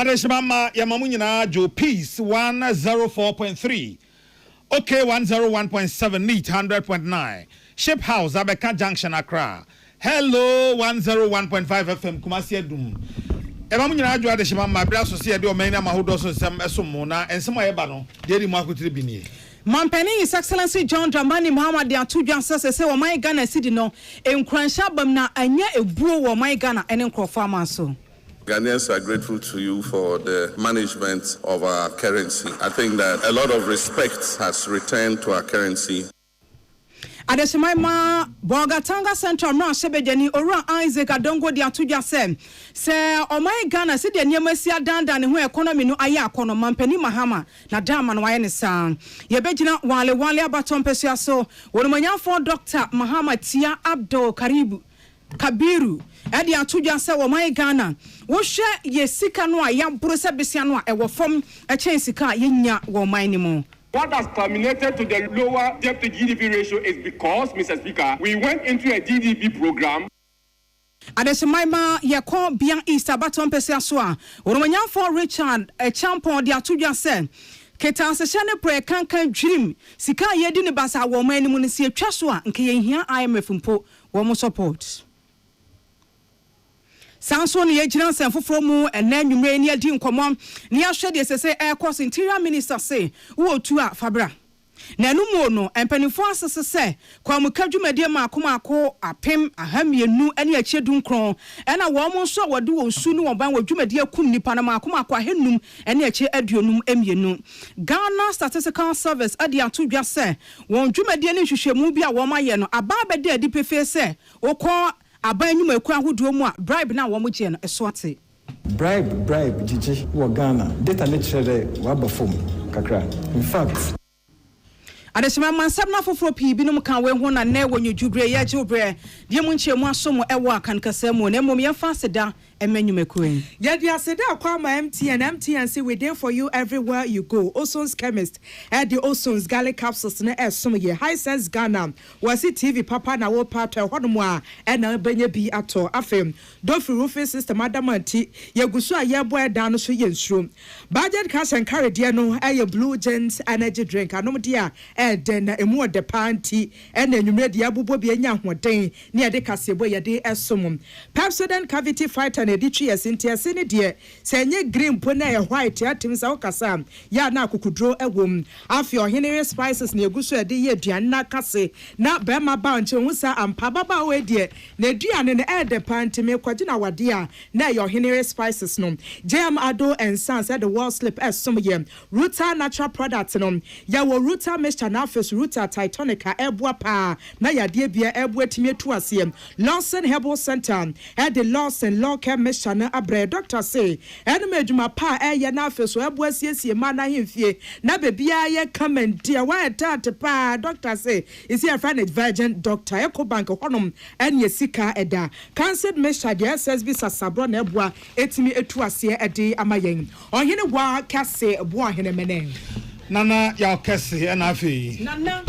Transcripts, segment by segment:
Adeshimama Yamamunyina Joe Peace 104.3. Okay, 101.7 Neat 100.9. Ship House Abeka Junction Accra. Hello 101.5 FM Kumasi Edum. Yamamunyina Joe Adeshimama Braso see do mena mahodo so sem esomona ensemo yeba no de mu akotire bini. Mampeni His Excellency John Dramani Muhammad de atudwan say wo man Ghana sidi no enkwansha bam na anya ebuo wo man Ghana ene nkrofo amaso. Ghanaians are grateful to you for the management of our currency. I think that a lot of respect has returned to our currency. Adesimaima Bogatanga Central no Sebejani Ora Isaac Adongo de atudwa se o man Ghana se de niam asia dandan ne ho economy no aya akono Mampeni Mahama na dama no waye ne san ye begina wale abaton pesua so wonumanyafo Dr. Mahama Tia Abdul Kabiru edi atudwa se wo man Ghana wo hwe ye sika no a yambro se besia no a ewo fom e chen sika ye nya wo man ni mo. What has terminated to the lower debt to GDP ratio is because, Mr. Speaker, we went into a GDP program. Adesimaima yeko bian East abaton pesua so a wonumanyafo Richard Champon de atudwa se Keta seshane pre kankan dream sika ye di ne basa wo man ni mu ne se atwa so a nke ye hia IMF mpo wo mo support. Sanso ni yegina senfoforo mu ena nwumre ni adi nkomo ni ahwe de sese air course interior minister say wo otu a fabra na numu no empanifo asese se kwa mukadwumade maako apem ahamienu ene achedu nkron ena wo mo nso wode wo nsu no ban wadwumade akum nipa na maako ahennum ene ache aduonum emienu. Ghana Statistical Service adi atodwa se won dwumade ne hwehwemu bi a wo maye no aba bede adi pefe se wokọ abanyum ekura hodo mu a bribe na wo mo je no eso ate bribe jiji wo Ghana data lecture wa ba form kakra in fact Adesima mansam na foforo pi binum kan we ho na na wonyu dwubre ye dwubre de mu nchemu asom ewo akan kasam na mom ye fa seda emanyum ekuen ye dia seda akwa ma MTN say we there for you everywhere you go. Oson's Chemist the Oson's garlic capsules na esom ye high sense Ghana wasi TV papa na wo part honomo a na benye bi ato afem dofi roofing system adamanti ye gusu a ye boy dan so ye nsuro budget cash and carry dia no Blue Gens energy drink anom dia den emu de panty and enwumre dia bobo bi anya hoden ne ye de kasebo ye de esom Pepsodent cavity fighter na editwi yesintiase ne de senye green po na ye white atim sa okasa ya na akukudro ewom afi ohenere spices na eguso ede ye aduan na kase na bema ba nche husa ampa baba we de na aduan ne e de panty me kwaji na wade a na ye ohenere spices no jam ado and sons at the wall slip esom ye Ruta natural products no ya wo Ruta mixture na afes Ruta Titonica ebua pa na yade bia ebua timi etu ase Lawson Herbal Center at the Lawson Law Care mixture na abre doctor say enu meduma pa eye na afes ebua siesie ma na hemfie na bebia ye comment dia wa tat pa doctor say is here friend virgin doctor Ecobank honom ene sika eda cancelled mixture the SSB sasabro na ebua etimi etu ase ede amayen ohene wa kase ebua hene menen Nana ya kese na afi nana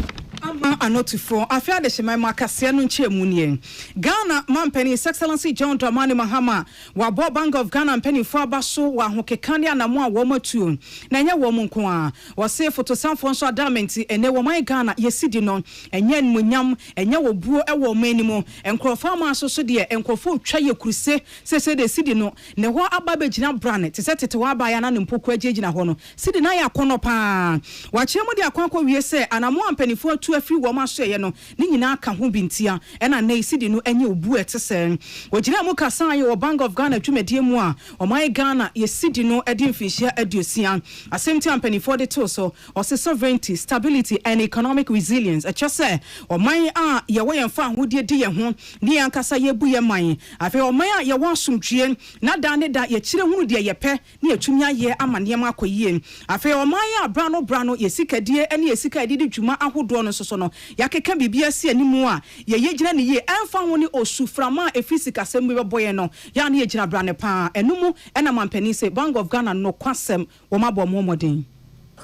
ama anotifo afia de shemai kase no nchemu nie Ghana Mampeni His Excellency John Dramani Mahama wa Bank of Ghana mpeni fo abaso wa hokekane anamo a wo matu na nya wo nko a wo se photosanfo so adamenti ene wo man Ghana yesidi no enye nmunyam enye wo buo e wo manimo enkrofo ma so so de enkrofo twa ye kuruse se de sidi no ne ho aba begina brane te se tete wa aba ya na mpoko agegina ho no sidi na ya kono pa wa chemu de akwankwa wie se anamo ampenifo afiri wo ma so ye no ni nyina ka ho bintia e na na isidi no enye obu etese wogina mu kasa ye wo Bank of Ghana twumedie mu a o mai Ghana ye sidi no edi mfihia aduosia assemti ampenifo de to so o se sovereignty stability and economic resilience a chese o mai a ye wo yemfa hodie di ye ho ni ankasa ye bu ye man afi o mai a ye wo asomtwie na da ne da ye kire hunu de ye pe ni atumi aye amane ma akoyie afi o mai a brano ye sikadie ene ye sikadie di dwuma ahodo no so no yakeka bibia si animu a ye yegina ne ye emfa ho ne osuframa efisika sembe beboye no ya ne yegina brane pa enumu ena mampani se Bank of Ghana no kwasem wo mabo momodin.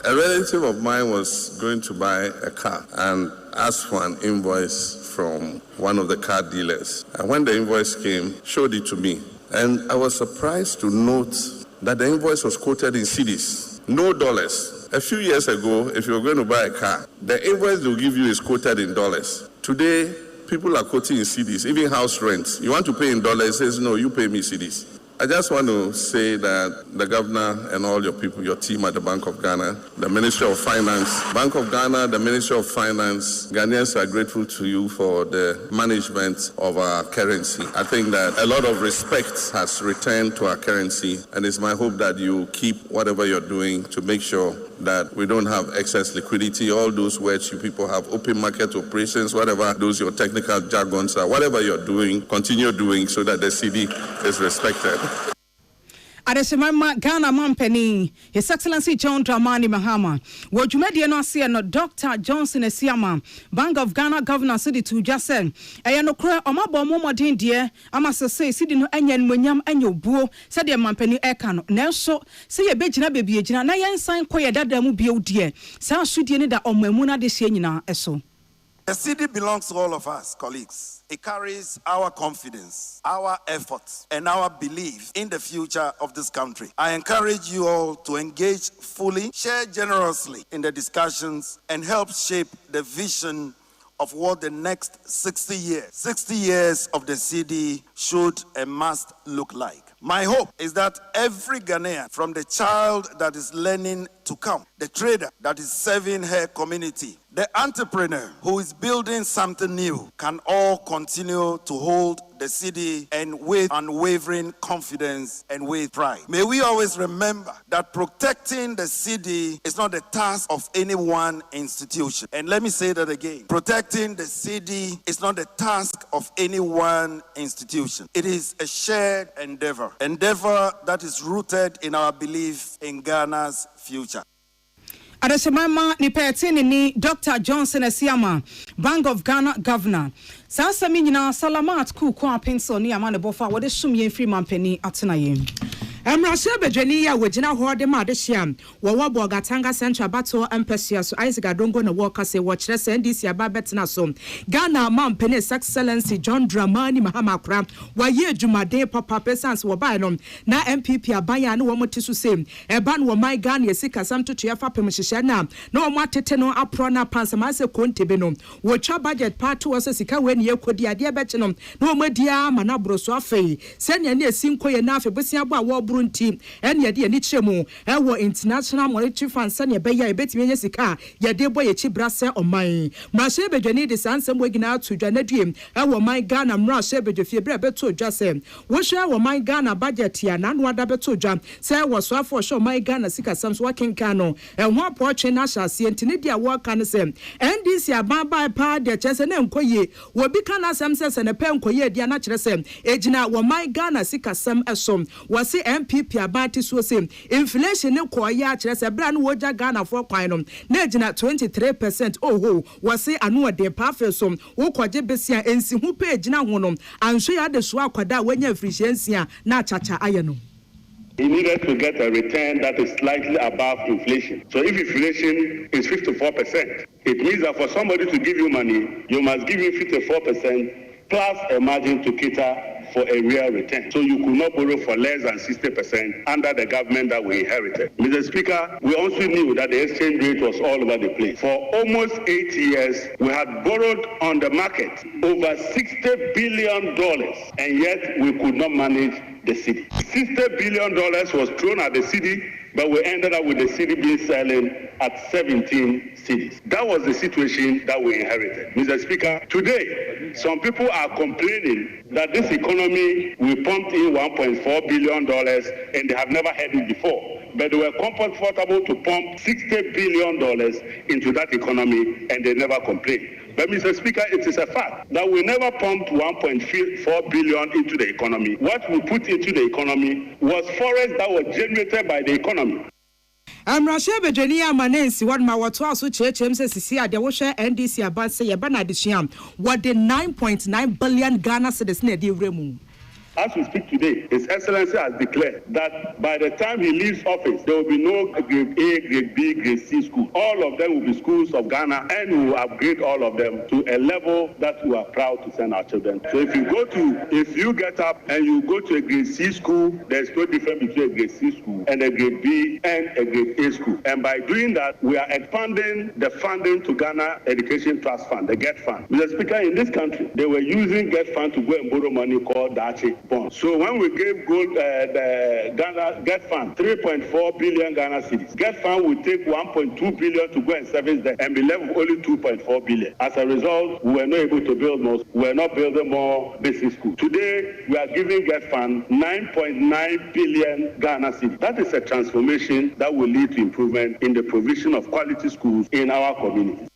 A relative of mine was going to buy a car and asked for an invoice from one of the car dealers. And when the invoice came, showed it to me. And I was surprised to note that the invoice was quoted in cedis, no dollars. A few years ago, if you were going to buy a car, the invoice they'll give you is quoted in dollars. Today, people are quoting in cedis, even house rent. You want to pay in dollars, it says, no, you pay me cedis. I just want to say that the governor and all your people, your team at the Bank of Ghana, the Ministry of Finance, Bank of Ghana, the Ministry of Finance, Ghanaians are grateful to you for the management of our currency. I think that a lot of respect has returned to our currency, and it's my hope that you keep whatever you're doing to make sure that we don't have excess liquidity, all those words you people have, open market operations, whatever those your technical jargons are, whatever you're doing, continue doing so that the CD is respected. Adesimama Ghana Mampeni, His Excellency John Dramani Mahama, Wajumedi no ase no Dr. Johnson Esiama, Bank of Ghana Governor City to just say, no kra omabo momodin die, amase say City no enyen munyam enyo buo, said the Mampeni Akan, Nelso, say a bejina baby ejina, na yen sign koye dada mu bio die, sa sudie ni da omemuna de sie nyina eso. The city belongs to all of us, colleagues. It carries our confidence, our efforts, and our belief in the future of this country. I encourage you all to engage fully, share generously in the discussions, and help shape the vision of what the next 60 years of the city should and must look like. My hope is that every Ghanaian, from the child that is learning to count, the trader that is serving her community, the entrepreneur who is building something new, can all continue to hold the city and with unwavering confidence and with pride. May we always remember that protecting the city is not the task of any one institution. And let me say that again. Protecting the city is not the task of any one institution. It is a shared endeavor that is rooted in our belief in Ghana's future. Adesimama ni petini ni Dr. Johnson Esiama, Bank of Ghana Governor. Sasa mi nyina salamat ku kwa penso ni amane bofa wode sumye free mampeni atena yem. Emrashe bedwani ya wagina hode ma de hyiam wo wabo Gatanga Central Battle Empesia so Isaac Adongo na work say wo kire se NDC aba betena so Ghana Mampeni His Excellency John Dramani Mahama Kra wa ye adwumade papa pesans wo bai no na MPP abaya na wo motisu se eba no my Ghana yesika sam to yafa pem hyehyɛ na wo matete no apro na pansama se kontebe no wo twa budget part wo se sika we ne yakodi ade be kye no na wo madia ma na bro so afei se ne na esinko ye na afei bosia bo a wo team and yet ye ni chemu ewo international monetary fund sane be ya ebetimi nye sika ye de boy echi brase oman mrashe bedwani de sansem wegina to dwanadue ewo man Ghana mrashe bedwafie bre beto dwase wo hwe ewo man Ghana budget ya na no ada beto dwa se wo so afo hwe man Ghana sika sam so wakenka no ehwo approach na hyase ntini dia wo kan se NDC ababa pa de chese na nkoye wo bi kana sam se ne pe nkoye dia na kire se ejina wo man Ghana sika sam esom wo se MPP abati so say inflation ne koye a kire se bra no woja Ghana for kwan no na ejina 23% oho wo se anu de pa fesom wo koje besia ensi hu pe ejina ho no anhwe ya de so akwada wanya efficiency na chacha aye no. He needed to get a return that is slightly above inflation. So if inflation is 54%, it means that for somebody to give you money, you must give him 54% plus a margin to cater for a real return. So you could not borrow for less than 60% under the government that we inherited. Mr. Speaker, we also knew that the exchange rate was all over the place. For almost 8 years, we had borrowed on the market over $60 billion, and yet we could not manage the city. $60 billion was thrown at the city, but we ended up with the city being selling at 17 cities. That was the situation that we inherited. Mr. Speaker, today, some people are complaining that this economy, we pumped in $1.4 billion and they have never had it before. But they were comfortable to pump $60 billion into that economy and they never complained. But Mr. Speaker, it is a fact that we never pumped 1.4 billion into the economy. What we put into the economy was forest that was generated by the economy. Amrashe bedwani amanensi what ma wato aso chechem se sisi ade wo hwe NDC aban se ye ba na de hyiam what the 9.9 billion Ghana cedis na de wremu. As we speak today, His Excellency has declared that by the time he leaves office, there will be no grade A, grade B, grade C school. All of them will be schools of Ghana, and we will upgrade all of them to a level that we are proud to send our children. So if you get up and you go to a grade C school, there's no difference between a grade C school and a grade B and a grade A school. And by doing that, we are expanding the funding to Ghana Education Trust Fund, the GET Fund. Mr. Speaker, in this country, they were using GET Fund to go and borrow money called Dachi bonds. So when we gave the Ghana GET Fund 3.4 billion Ghana cedis, GET Fund will take 1.2 billion to go and service them and be left with only 2.4 billion. As a result, we were not able to build more. We were not building more basic schools. Today, we are giving GET Fund 9.9 billion Ghana cedis. That is a transformation that will lead to improvement in the provision of quality schools in our community.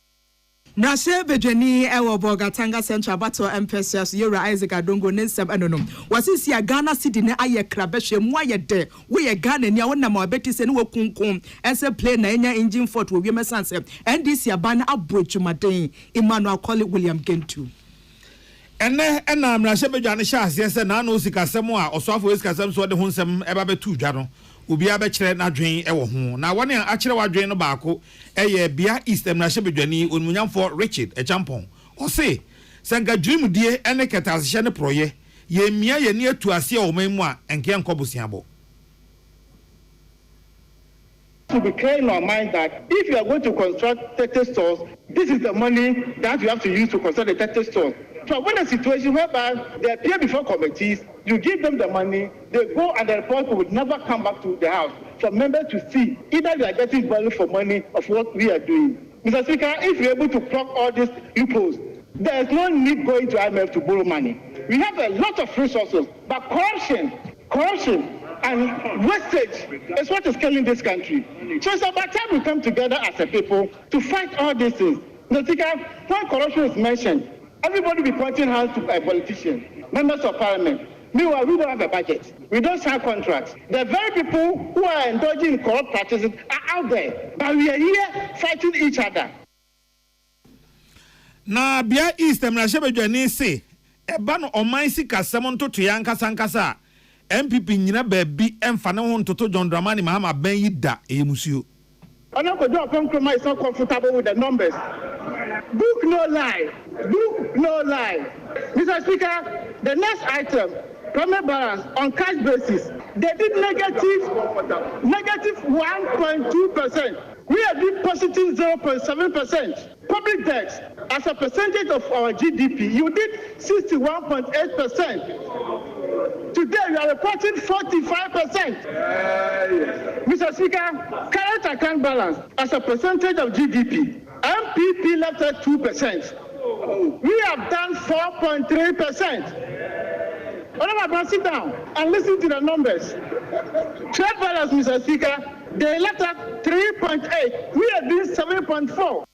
Nase Bejani Ewo Bogatanga Central Battle Empress Yura Isaac Adongo Nensem Anonom. Was a Ghana city ne aye krabeshe mwaye de. We a Ghana nya wona ma beti se ne wokunkum. Ese play na enya engine fort we mesanse. And this ya ban abrochumaden Emmanuel Colley William Gentu. Ene na mrashe Bejani sha ase na no sikasem a osofo sikasem so de honsem eba betu dwa no. Obi abekire na dwen ewo ho na wone a akire wadwen no baako eye bia east na Bedwani onmunyamfo Richard Echampon o se senga dream die ene ketasehye ne proye ye mia ye ne atu ase o manmu a enke nkobosiabo. To be clear in our mind that if you are going to construct 30 stores, this is the money that you have to use to construct the 30 stores. So when a situation whereby they appear before committees, you give them the money, they go and the report will never come back to the house for members to see either they are getting value for money of what we are doing. Mr. Speaker, if you're able to plug all these loopholes, there is no need going to IMF to borrow money. We have a lot of resources, but corruption and wastage is what is killing this country. So it's about time we come together as a people to fight all these things. Mr. Speaker, when corruption is mentioned, everybody be pointing hands to a politician, members of parliament. Meanwhile, we don't have a budget. We don't sign contracts. The very people who are indulging in corrupt practices are out there, but we are here fighting each other. Na bia East mrashe Bedwani se eba no oman sika semon to yankasa MPP nyina baabi emfa ne ho ntoto John Dramani Mahama ban yi da emusuo. Onakojo Okonkroma is not comfortable with the numbers. Book no lie. Mr. Speaker, the next item, primary balance on cash basis, they did negative 1.2%. We are doing positive 0.7%. Public debt, as a percentage of our GDP, you did 61.8%. Today, we are reporting 45%. Mr. Speaker, current account balance, as a percentage of GDP, MPP left at 2%. We have done 4.3%. Honorable, sit down and listen to the numbers. Trade balance, Mr. Speaker, they left at 3.8. We are doing 7.4.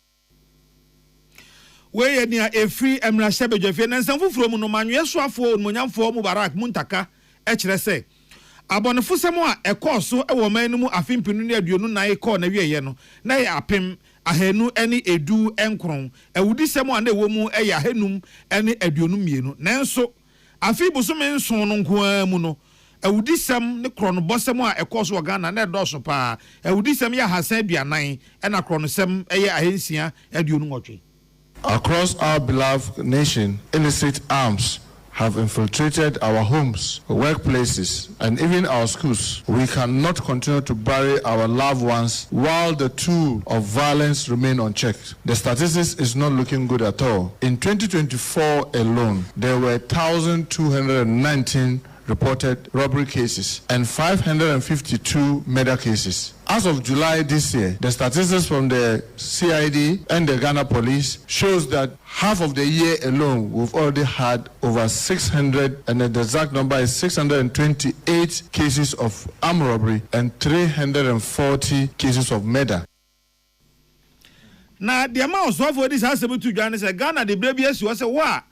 We near a free Emrashe Bedwani and some from no manual swafo Munyamfo Mubarak Muntaka HRS. Abonefo semwa e course so e wo man mu afimpinu ne aduonu na e call na wieye no na ye apem ahenu ene edu enkron e wudi semwa na e wo mu e ya henum ene aduonu mienu nanso afi busome nson no nko mu no e wudi sem ne krono bosem a e course wo Ghana na e doso pa e wudi sem ya hasan aduanan e na krono sem e ye ahensia aduonu nwotwe. Across our beloved nation, illicit arms have infiltrated our homes, workplaces, and even our schools. We cannot continue to bury our loved ones while the tool of violence remain unchecked. The statistics is not looking good at all. In 2024 alone, there were 1,219 reported robbery cases and 552 murder cases. As of July this year, the statistics from the CID and the Ghana Police shows that half of the year alone, we've already had over 600, and the exact number is 628 cases of armed robbery and 340 cases of murder. Now, the amount of this has to do Ghana, the baby was a war.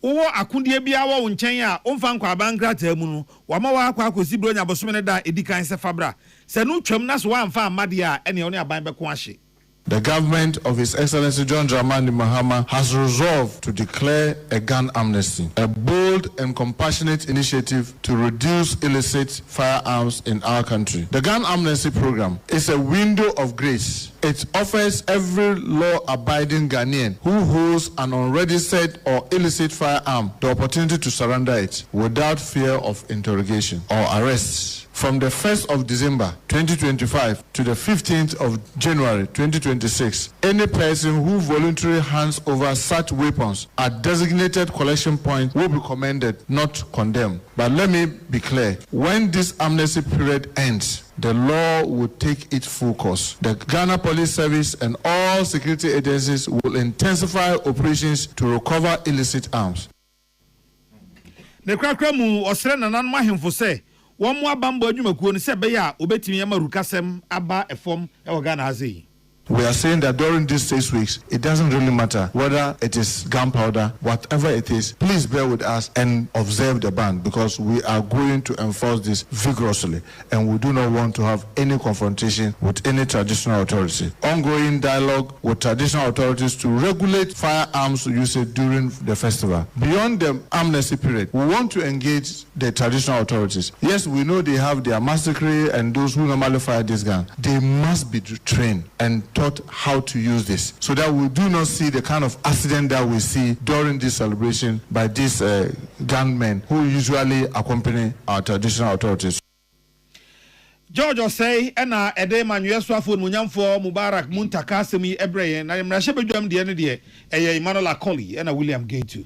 Owo akundie bia wo nchen a omfa nkwa bankrata mu no wama wa akwa akosi bro nya bosome ne da edikan se fabra se no twam na so wa amfa amade a ene one aban be ko ahye. the government of His Excellency John Dramani Mahama has resolved to declare a gun amnesty, a bold and compassionate initiative to reduce illicit firearms in our country. The gun amnesty program is a window of grace. It offers every law-abiding Ghanaian who holds an unregistered or illicit firearm the opportunity to surrender it without fear of interrogation or arrests. From the 1st of December 2025 to the 15th of January 2026, any person who voluntarily hands over such weapons at designated collection points will be commended, not condemned. But let me be clear, when this amnesty period ends, the law will take its full course. The Ghana Police Service and all security agencies will intensify operations to recover illicit arms. The Krakramu Osre Nanan Mahimfo say, one more bambo adwumakuo ne se be ya obetimi amarukasem aba efom e wo Ghana hazi. We are saying that during these 6 weeks, it doesn't really matter whether it is gunpowder, whatever it is, please bear with us and observe the ban, because we are going to enforce this vigorously and we do not want to have any confrontation with any traditional authority. Ongoing dialogue with traditional authorities to regulate firearms usage during the festival. Beyond the amnesty period, we want to engage the traditional authorities. Yes, we know they have their massacre and those who normally fire this gun. They must be trained and taught how to use this, so that we do not see the kind of accident that we see during this celebration by these gunmen who usually accompany our traditional authorities. George say, Ena Edema Nueswafo Munyamfo Mubarak Muntaka Semi Ebre, and I am Rashebedum the end of Emmanuel Akoli and William Gate.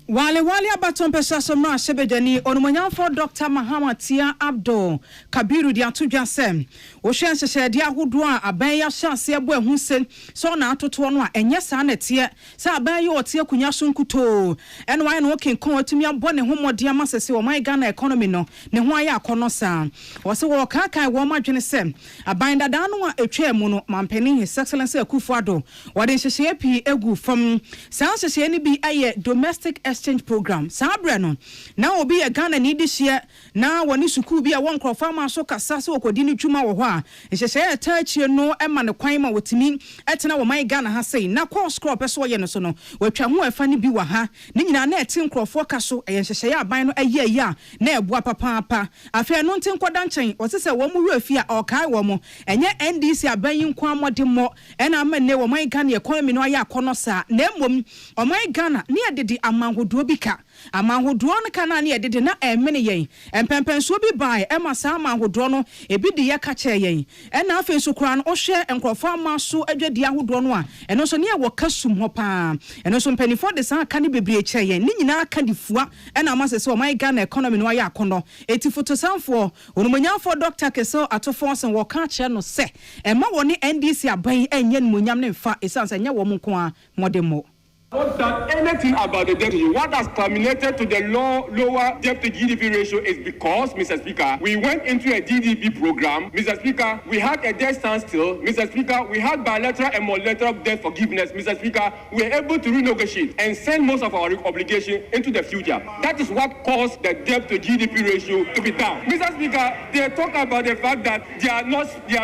Wale abaton pesa somra sebejani onumanyanfo Dr. Mahama Tia Abdul Kabiru dia tudwasem wo hwenhye dia hodo a aban ya hyase ebo ehunse so na atoto no a enye sa na tie sa aban ya otie kunya so nkuto ene wan no kenkon atumi abo ne homode amasese wo man Ghana economy no ne ho aya akono sa wo se wo kakan wo madwene sem aban dada no a etwa mu no mampani His Excellency Akufo-Addo wo de hyehye pi egu from sa hyehye ni bi aye domestic exchange program sabre no na obi e Ghana ni dihye na woni suku bi a won krofa ma so kasa se okodi ni twuma wo ho a ehye etachie no e ma ne kwan ma wotimi etena wo man Ghana ha sei na course crop so ye no so no watwa ho afa ni bi wa ha ni nyina na eti nkrofo ka so e ehye aban no aye ya na ebua papa afa no ntin koda nchen wosese wo mu hwe a okai wo mo enye NDC aban yi nkwa mode mo e na amane wo man Ghana economy no aye akono sa na emom o man Ghana ne edede amanhodo bika amanhodo no kana ne edede na emene yen empempenso bi bai e ma sa amanhodo no ebi de yaka che yen e na afa so kura no o hwe enkrofo amaso adwadi ahodo no a eno so ne e wo kasum ho pa eno so mpanifo de san aka ne bebre che yen ni nyina aka difua e na amasese o man Ghana economy no aye akono eti fotosanfo onumonyamfo Dr. Keso atofo sen wo ka che no se e ma woni NDC aban enye numonyam ne mfa esanse nya wo monko a modemo. Not done anything about the debt. What has terminated to the lower debt to GDP ratio is because, Mr. Speaker, we went into a GDP program. Mr. Speaker, we had a debt standstill. Mr. Speaker, we had bilateral and multilateral debt forgiveness. Mr. Speaker, we were able to renegotiate and send most of our obligation into the future. That is what caused the debt to GDP ratio to be down. Mr. Speaker, they talk about the fact that they are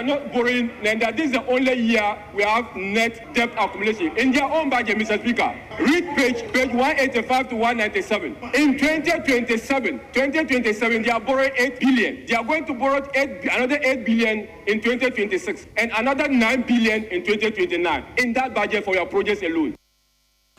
not borrowing and that this is the only year we have net debt accumulation in their own budget, Mr. Speaker. Read page 185 to 197. In 2027, they are borrowing 8 billion. They are going to borrow another 8 billion in 2026 and another 9 billion in 2029 in that budget for your projects alone.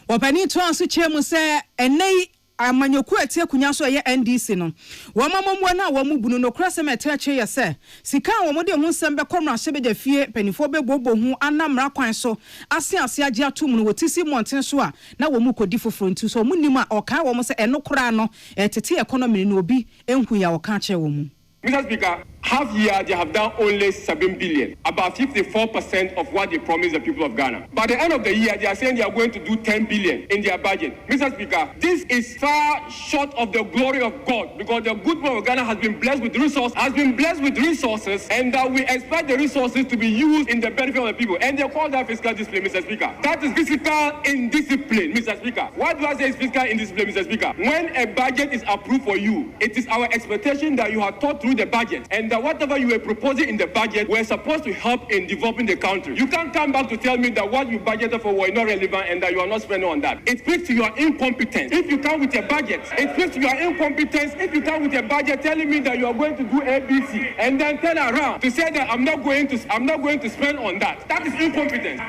Wapani to ansu chemu se enei amanyoku atie kunya so ye NDC no wo mamamwa na wo mubunu no krase meteche ye se sika wo mode hu nsem be komra hyebege fie panifo be bobo hu anamra kwan so ase age atum no wotisi monten so a na wo mu kodi foforo ntu so munnim a oka wo mo se eno kora no tete economy no obi enhu ya wo ka che wo mu. Mr. Speaker, half year they have done only 7 billion, about 54% of what they promised the people of Ghana. By the end of the year, they are saying they are going to do 10 billion in their budget. Mr. Speaker, this is far short of the glory of God because the good people of Ghana has been blessed with resources, and that we expect the resources to be used in the benefit of the people. And they call that fiscal discipline, Mr. Speaker. That is fiscal indiscipline, Mr. Speaker. What do I say is fiscal indiscipline, Mr. Speaker? When a budget is approved for you, it is our expectation that you have thought through the budget and that whatever you were proposing in the budget were supposed to help in developing the country. You can't come back to tell me that what you budgeted for were not relevant and that you are not spending on that. It speaks to your incompetence. If you come with a budget, it speaks to your incompetence. If you come with a budget telling me that you are going to do ABC and then turn around to say that I'm not going to spend on that, that is incompetence.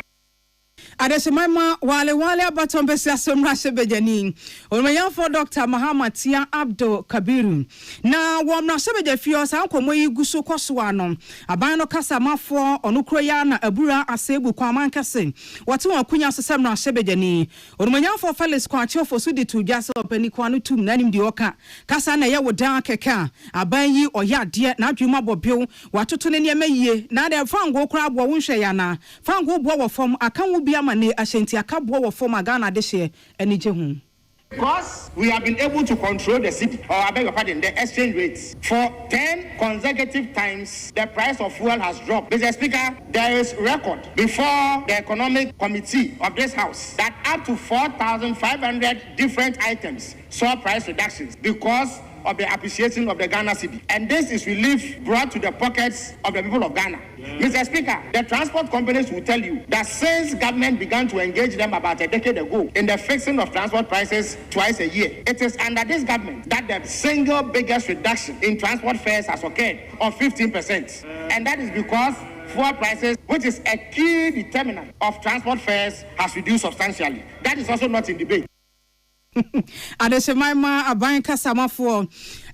Adesemaima wale abaton besi asomra sebejani onmeyan for Dr. Mahamatia Abdul Kabiru na womra sebeje fio sa nkomo yi guso koso ano aban no kasa mafo onukro ya na abura asebu kwa mankase wate won akunya sesemra sebejani onmeyan for Felix Kwachi ofo so de tuja se opani kwa no tum nanim di oka kasa na ye wodan keka aban yi oya de na adwuma bobio watoto ne niam yie na de fango kra abo wonhwe ya na fango bo wo fom akan wo bia mane asenti akabo wo fom Ghana de hye anije hu. Because we have been able to control the city, or I beg your pardon, the exchange rates. For 10 consecutive times, the price of fuel has dropped. Mr. Speaker, there is record before the Economic Committee of this House that up to 4,500 different items saw price reductions because of the appreciation of the Ghana cedi. And this is relief brought to the pockets of the people of Ghana. Mr. Speaker, the transport companies will tell you that since government began to engage them about a decade ago in the fixing of transport prices twice a year, it is under this government that the single biggest reduction in transport fares has occurred of 15%. And that is because fuel prices, which is a key determinant of transport fares, has reduced substantially. That is also not in debate. Adesemaima aban kasamafo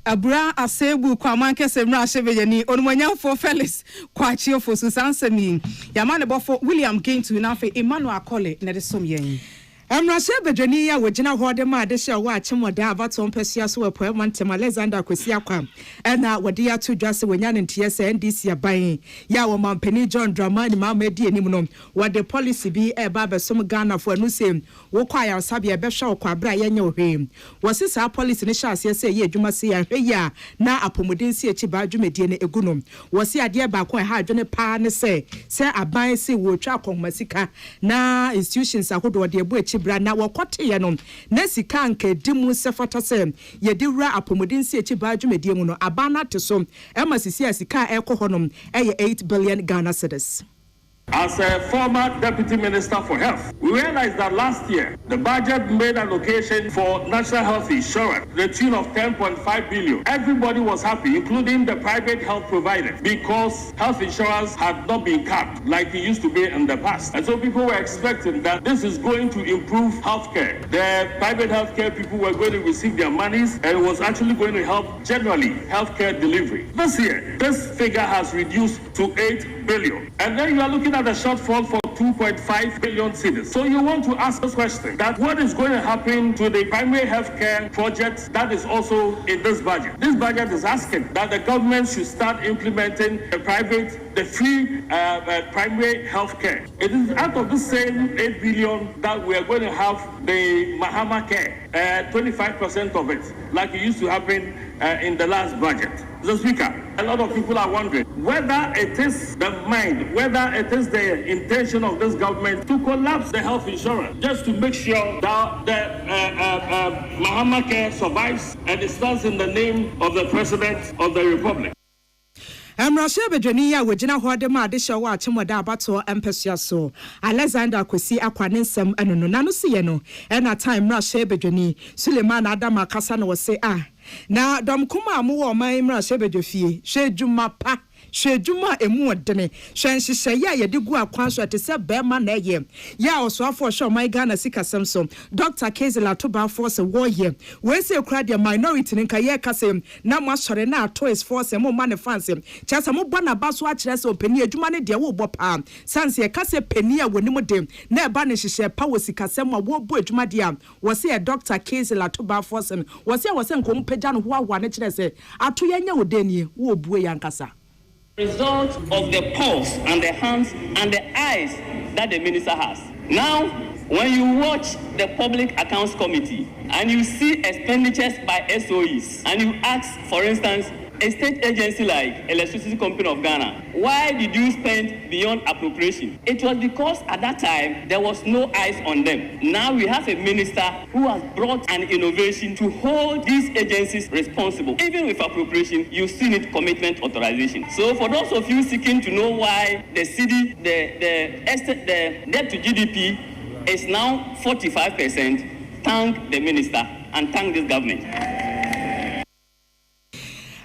abura asebu kwa manke semra shebejani onumanyafo Felix Kwachi ofo susansemi yamane bofo William Gintu na fe Emmanuel Akole na de somyen Amrashe bedwani ya wogina hode ma de hye wa achemoda abaton pesia so wepo mantem Alexander Kwesi Akwa na wode ya to dwase wonya ne ntiese NDC aban ya wo mampani John Dramani ma medi anim no wode policy bi e ba besom Ghana fo anu sem wo kwa ya sabe e be hwe wo kwa bra yenye ohwe wo sisa policy ne hyase se ye adwuma se ya hwe ya na apomodin se echi ba adwumedie ne egunom wo se ade ba kwa ha adwene pa ne se aban se wo twa akomasika na institutions ahodo de ebu bra na wakote ye no na sika nka dimu sefata se ye de wura apomodin se echi ba adwumedie mu no abana te so e masisi asika ekohonom eye 8 billion Ghana cedis. As a former Deputy Minister for Health, we realized that last year, the budget made allocation for national health insurance, the tune of 10.5 billion. Everybody was happy, including the private health providers, because health insurance had not been capped like it used to be in the past. And so people were expecting that this is going to improve healthcare. The private healthcare people were going to receive their monies, and it was actually going to help generally healthcare delivery. This year, this figure has reduced to 8 billion. And then you are looking at a shortfall for 2.5 billion cedis. So you want to ask this question, that what is going to happen to the primary healthcare project that is also in this budget? This budget is asking that the government should start implementing the free primary healthcare. It is out of the same 8 billion that we are going to have the Mahama care, 25% of it, like it used to happen in the last budget. Mr. Speaker, a lot of people are wondering whether it is the mind, whether it is the intention of this government to collapse the health insurance just to make sure that the Mahama care survives and it stands in the name of the President of the Republic. Amrashe bedwani ya wogina hode ma de hye wa achemoda abato empesua so Alexander Kwesi Akwa ne nsem anono nanu se ye no na time Amrashe bedwani Suleiman Adam akasa na wo se na dom kuma amu wo man Amrashe bedwafie hwe dwuma pa hwedwuma emu odene hwenhyehyɛ ya ye de gu akwan so ate se bema na ye ya osoafo hwe man Ghana sikasem so Dr. Kezela Toba force wo ye we se kura de minority nka ye kasem na mo asore na toys force mo man fans chasa mo bana baso a kire se opani adwuma ne de wo bo pa sanse ye kase pani a woni mo dem na e ba ne hyehyɛ pa wo sikasem a wo bo adwuma de a wo se Dr. Kezela Toba force wo se nkom pagya no ho awa ne kire se ato ye nya wo denie wo bue yankasa. Result of the pulse and the hands and the eyes that the minister has. Now, when you watch the Public Accounts Committee and you see expenditures by SOEs and you ask, for instance, a state agency like Electricity Company of Ghana, why did you spend beyond appropriation? It was because at that time there was no eyes on them. Now we have a minister who has brought an innovation to hold these agencies responsible. Even with appropriation, you still need commitment authorization. So for those of you seeking to know why the city, the debt to GDP is now 45%, thank the minister and thank this government.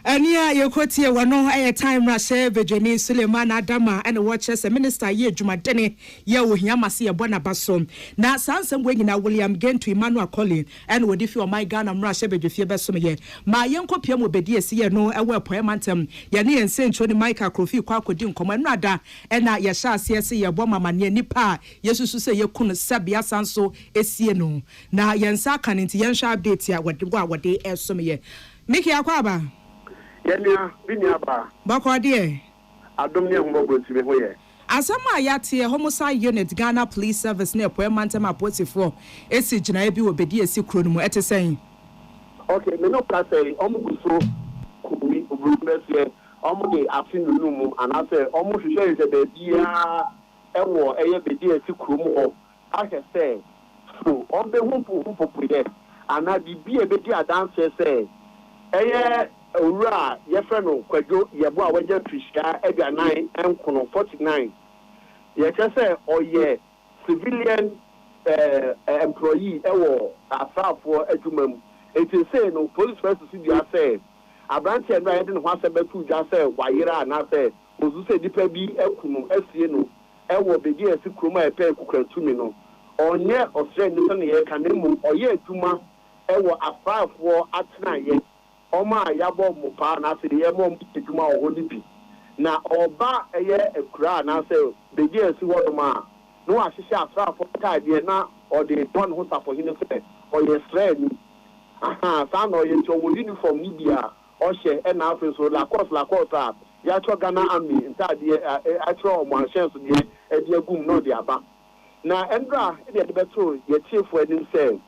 Ania yokotie wano aye time rashe Virginia Suleiman Adama and watches a minister ye Jumadene ye wo hiamase ye bona baso na sansem we nyina William Gentu Emmanuel Colin and wo difi o my Ghana mrashe bedwefie beso ye ma ye nkopia mo bedi esi ye no ewe poemantem ye ne ensencho ni Michael Krofi kwa akodi nkomo nrada na ye sha ase ese ye bo mama ne nipa yesusu se ye kunu sabia sanso esie no na ye nsa Akan nti ye nhwa update ya wode esom ye Miki akwaba Yenya binyaba Bakwadie Adom ne humbo tibe hoye Asama yate homicide unit Ghana Police Service ne poemantem apotifo esi gina ebi obedi esi kro no mu etesen Okay me no ka say omuguso kubi obrumese omude afinu no mu anase omu hwehwe ise be bia ewo eye bedi esi kro mu ho ahwe say so ombe humpo ye ana bibia bedi adanse say eye Ura yefreno kwadwo yebo a waje twishia aduanan enkono 49 yekese oye civilian employee ewo afafo adwumam etese no police first studio say abranche no yede no hwase betu dwa say wayira na say ozu se dipa bi ekunu asie no ewo bedi esi kroma epe kukratumi no onye osre ni so ne ye kanemu oye adwuma ewo afafo atena ye Oma yabo mupa na se ye mo mtijuma ohodipi na oba eye ekura na se beji esi hodoma no ahihye asrafo taade na ode don ho safo hine se oye strani aha sa no ye to uniform ni bia o hye e na afi so la course a ya cho Ghana army ntaade a tro mo ahye so de e de agum no de aba na endra e de beto ye chief wedding say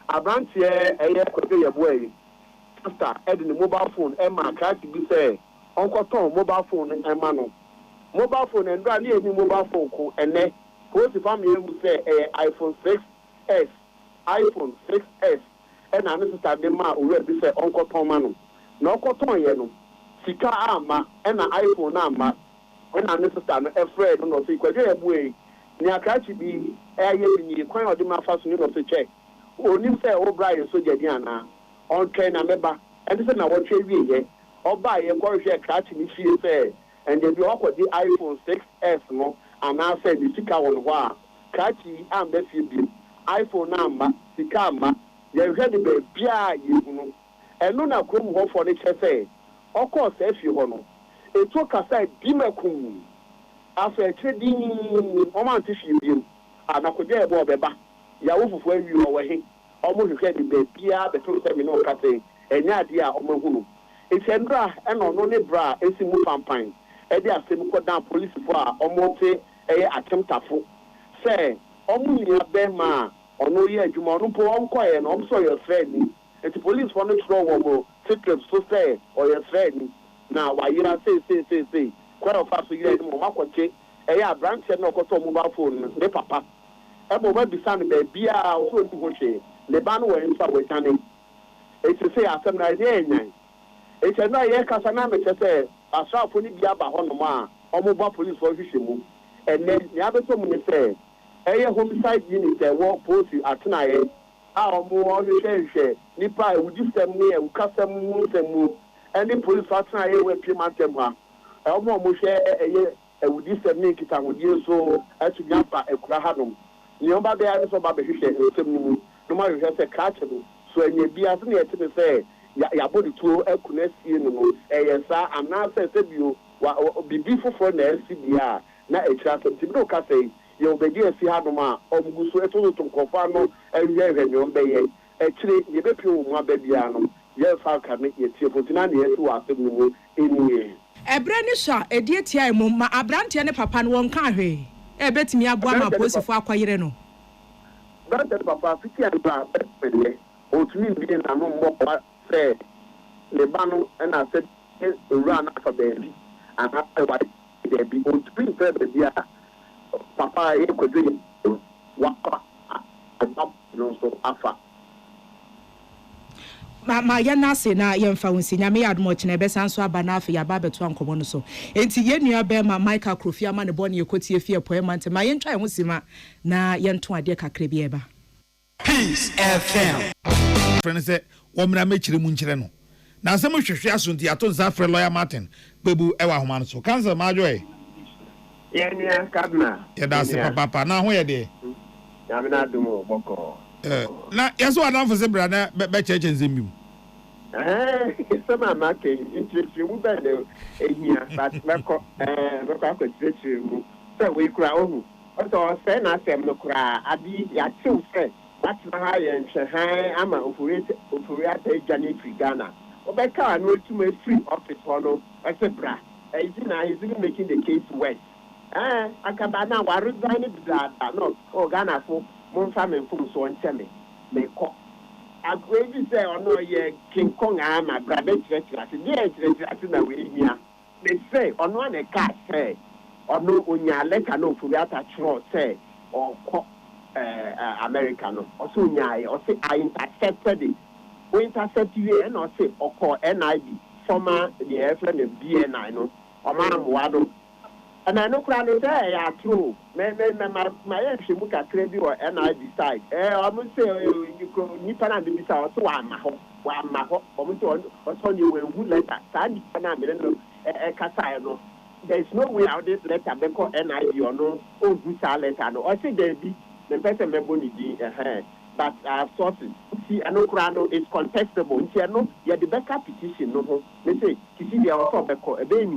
abrantie eye kwete ye boy after adding the mobile phone Emma catch be say Uncle Tom mobile phone Emma no mobile phone and run any mobile phone ko and then post family who say iPhone 6s iPhone 6s and I necessary the ma already say Uncle Tom no no Uncle Tom ye no sika ama and an iPhone ama and I necessary afraid no say kwaje ebuwe ni akachi bi ye ni kwan odi ma fa so ni no say check oni say o Brian so jadi ana on train na member and this na what we here oba ye go share catch ni fie say and they be okwo di iPhone 6s no and I say the sika won ho a catch am be fie bi iPhone na ma sika ama ye hwe de be bia ye hunu eno na krom ho for the che say okwo say fie ho no eto kasa di makum afa trading o man ti fie bi anakoje e bo beba ya wo fufu awi o we omo hwehwe de be bia be to se me no ka say enya ade a omo hunu efendra e no no ne bra esi mu pampan e de asem ko dan police fo a omo te eye atemptafo say omo ni abema ono ye adwuma no po onko ye no omo so your friend eti police for no throw wo mo secret so say or your friend na wayira say kwara of aso yire mo makoche eye branch no ko to mobile phone ne papa e mo ba bisan be bia o so ndu ho hwe le ban wo nsa we tane eti say asem na ye enyan eti na ye kasa na me say asrafo ni bia ba ho no ma omo ba police for hwehwe mu enne ni abeto mu ne say eye homicide unit e wo post atena ye a omo o hwehwe nipa e wudi sem ne e ukasem mu sem mu ene police atena ye we pimantem ha e omo hwe eye e wudi sem ne kita hodie so atu nyapa e kura hanom ni oba be ya so ba be hwehwe sem mu no ma hwehwe say catch no so enye bia se ne yete be say ya body tuo akuna sie no yesa anasa se bio bibi foforo na esi bia na ekira so tibiro ka say ye obedi esi hadom a omguso eto to kofa no ehwe hwenyo be ye ekire ye be pio mu aba bia no ye fa ka ne ye tie fotina na ye wa asem no eniye ebre ni sha edie tie mu ma abrante ne papa no won ka hwe e betimi aboa ma posifo akwayire no brante papa fiti an ba be otumi bi na no mo say le banu na said run after baby, and after what they be on to be baby. Papa, you could do what no so afa. Ma ya na se na ye mfa wonsi nya me admo kine be san so aba na afa ya ba beto ankomo no so enti ye nua be ma Michael Krofia ma ne bone ye kotie fie poemante ma ye ntwa ye ho sima na ye nto ade kakra bi eba Peace FM friend say wo mra me kire mu nkire no na asem hwehwe asonti ato nsa frɛ lawyer Martin bebu ewa homa no so cancer ma joy ye nia kadna ye da se papa na ho ye de ya me na dumo boko na yeso adam for zebra na be church nzembi some are marking interesting women here, but Mako mu so we cry oh also say na sem no cry abi ya chill say that's na high and ama ofuriate January Ghana obeka no to free office hono etebra is making the case worse akaba na wa resign no Ghana for mon family from so nteme me ko agreji say ono ye King Kong ama brabe church na we hia they say ono na ka say ono onya leka no fu ata chro say or America no also nya o say I intercepted it we intercept you and o say oko NIB former the friend of BNI no o ma mo and I know crowd there are true. My book a crazy or NIB side. I must say you could Nippon and the South one maho, or you will good letter. Sandy Panamino, Casano. There is no way out this letter because NIB or no, oh, good letter. No, I say there be the person may but sources. See, I know Crano is contestable. See, I know you are the better petition. No, they say, Kisi, you are also a baby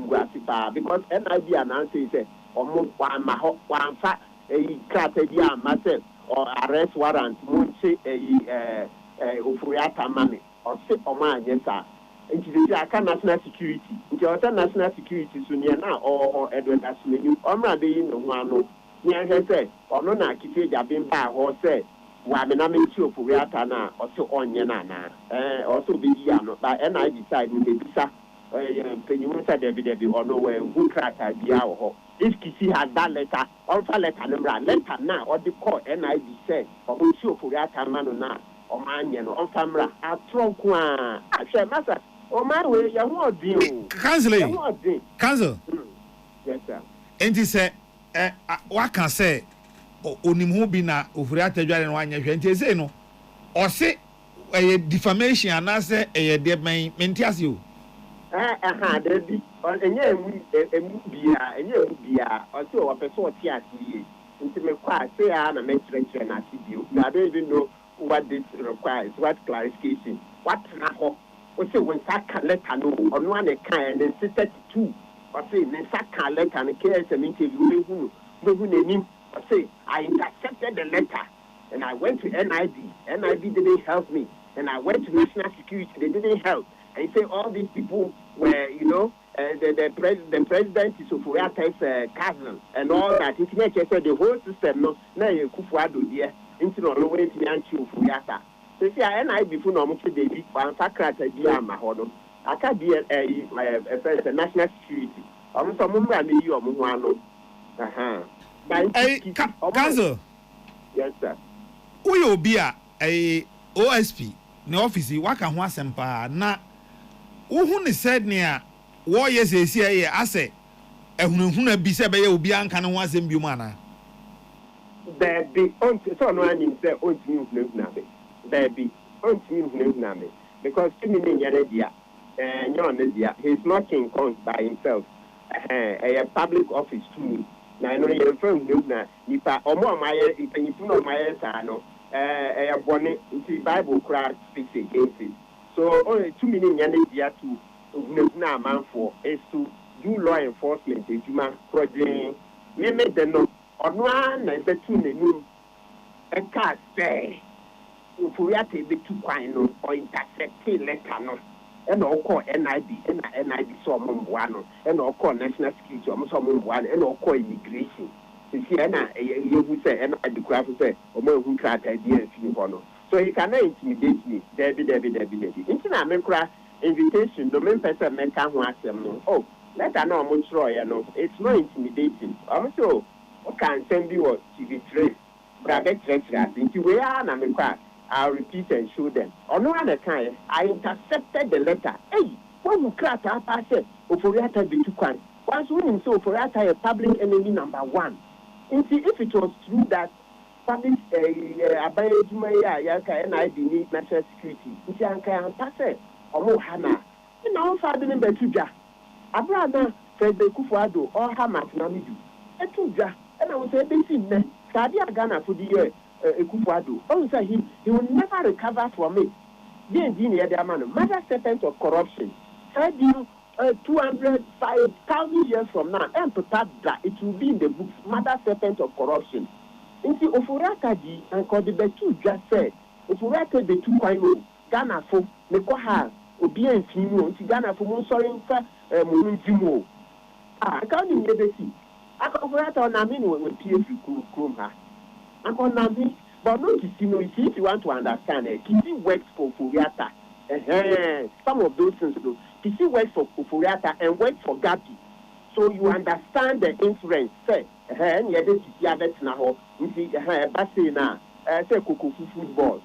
because NIB announces almost one fat a criteria myself or arrest warrant, won't say a Ufuriata money or sit on my yes, sir. And she says, I can national security. Into other national security soon now or Edward Asmenu, or maybe in the one. Near say, or no, I keep it being by or say. Wa me na me ti ofuriata na also onye na also be ya no but and I decide we be bisa penyimu say David or no where who crack idea or if Kisi has that letter also letter now or the call NIB say or we ti ofuriata man na o manye no on famra atronko a ahwe masa o man we ya ho odin cancel yes sir enti say what can say onimu bi na ofuri atadware no anya hwente ese no o se defamation anase de man mentiase o there be enye emu bia o se o person o ti ase nti me kwa say na me chere na asibio I don't even know what this requires what clarification what na ho o se when saka letter no ono an kan and 62 o se ne saka letter ne KSM interview behu nenim say I intercepted the letter and I went to NIB. NIB didn't help me. And I went to National Security. They didn't help. And he said all these people were, the president is Ofuriata's cousin and all that. It makes said the whole system no na you kufuado there into no way to anti Ofuriata. So see NIB for no much David one sakrata dia mahono. I can be a national security. I'm some member of you or Council. Yes, sir. Who you be a OSP? No office. What can one sempa na? Who said near? War yes, here. I say, who be said by you be uncanny one same humana. There be on so no one say on to you nothing. There be on to you nothing because to me Yanadia he's not King Kong by himself. A public office too. Na no ye from na nipa omo amaye ipanyifu no amaye sa no bone nti Bible craft speaks against it. So only 2 million nya dia to na amanfo is to do law enforcement ejuma project me de no ono an na betu nenu e ka say Ofuriata be tu kwan no or intercept letter no and all call NIB and NIB so one and all call national security almost one and all call immigration. See, you say and I craft say or more who crack idea and so he cannot intimidate me. Debbie. Into America invitation, the main person make come ask them. Oh, let her know much no. It's not intimidating. Also, what can send you a TV trade? Brother Treasure, into where I'll repeat and show them. On one kind, I intercepted the letter. Hey, when you crack up, I said, Oforiata be too quiet. Once winning so Oforiata a public enemy number one. And see, if it was true that public Abayajumaya Yaka and I need national security, it's Yanka and Passe, or Mohana. You know, Father in Betuja. Abraham said the Kufuado or Hamas Namidu. Etuja, and I was a bit in there. Sadia Ghana for the year. Kufuado. Also, he will never recover from it. Mother serpent of corruption. Said you 205,000 years from now, and that it will be in the books. Mother serpent of corruption. Into Ofurakaji and Kodebetu just said, Ofuraka the two Kwayo, Ghana for Nekoha, Obi and Fimo, Ghana for Monsorin, Munjimo. I can't even see. I can't forget on a minute with PF Krumha. But not to see, if you want to understand it, Kisi works for Furiata. Some of those things do. Kisi works for Furiata and works for Gabi. So you understand the influence. Say, and yet this is Yavet now. You see, Basina, say Kuku football.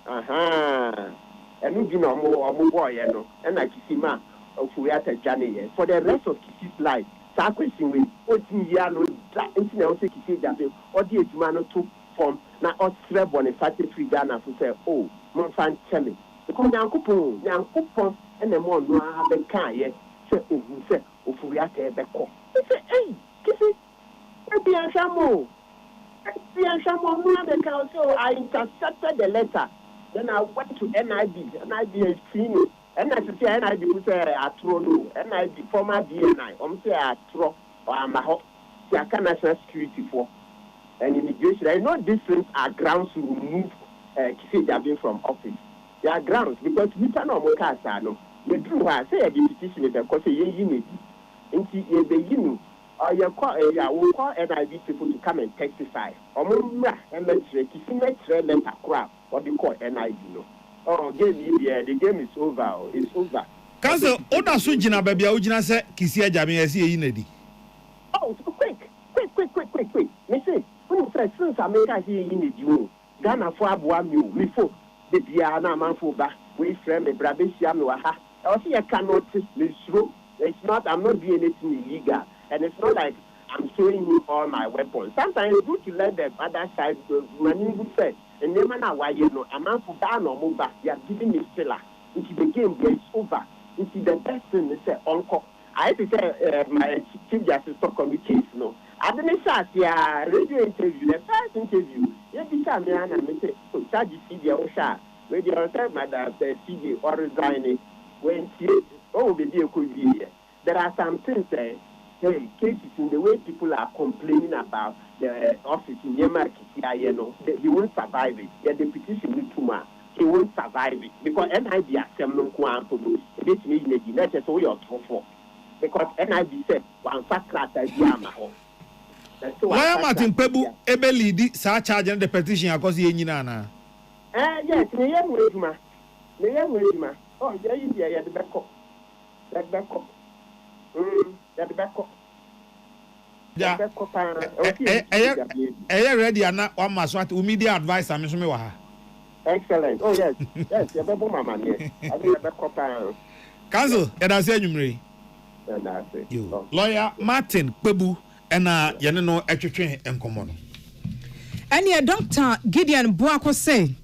And you know more boy, and I Kisima of Furiata Jani. For the rest of Kisi's life, Sakwishing with Otiniano, Kisi Jabe, or the Jumano took. Now, us slave on a fatty free Ghana to say, oh, Monfan Chemi. Because Yankupon, and the more no have a car yet, say, oh, we say, oh, Furiata Beko. He said, hey, Kissy, be a shamo. Be a shamo, so I intercepted the letter. Then I went to NIB is senior. And I say, NIB was a trono, NIB, former DNI, say a tro, or I'm a hot, Akan national security for. And immigration, I know these things are grounds to remove Kisi Jabin from office. They are grounds because we cannot make us no. You do say a petition is because you need it. Or you call NIB people to come and testify. Or Kisi letter crap. What we call NIB no. Oh, the game is over. It's over. Council, Oda Sujina baby, Ujina say Kisi Jabin is here. Oh, quick. Listen. Since America here in the Jew, Ghana for Abuamu, before the Diana Manfoba, we frame a Brabishia Noaha. Also, I cannot misrule. It's not, I'm not doing anything illegal. And it's not like I'm showing you all my weapons. Sometimes it's good to let the other side go. Maningu said, and no matter why you know, a man for down or move back, they are giving me filler. Into the game, it's over. Into the best thing, they say, Uncle. I have to say, my Chief Justice talk on the case, no. I didn't say, yeah, radio interview, the first interview. Yes, this time, I say, so charge CD or shot. Radio time, Madam, the CD or resigning. When she, oh, the deal could be here. There are some things, hey, cases in the way people are complaining about the office in Yemen, you know, they won't survive it. Yeah, the petition is too much. He won't survive it. Because NIB assembly to do this meeting, that's just all you're for. Because NIB said, one fact that I am at home. Why Martin Pebu Ebelidi sa charge the petition because he nyina yes, me yam wejuma. Me yam wejuma. Oh, yeah, the back up. That back up. That back up. Yeah. Ready and one must want immediate advice and me wa. Excellent. Oh yes. Yes, you better mama here. I be back up. Council, and I say you Lawyer Martin Pebu and yene no etwetwe enkomo no. Any Dr. Gideon Boako say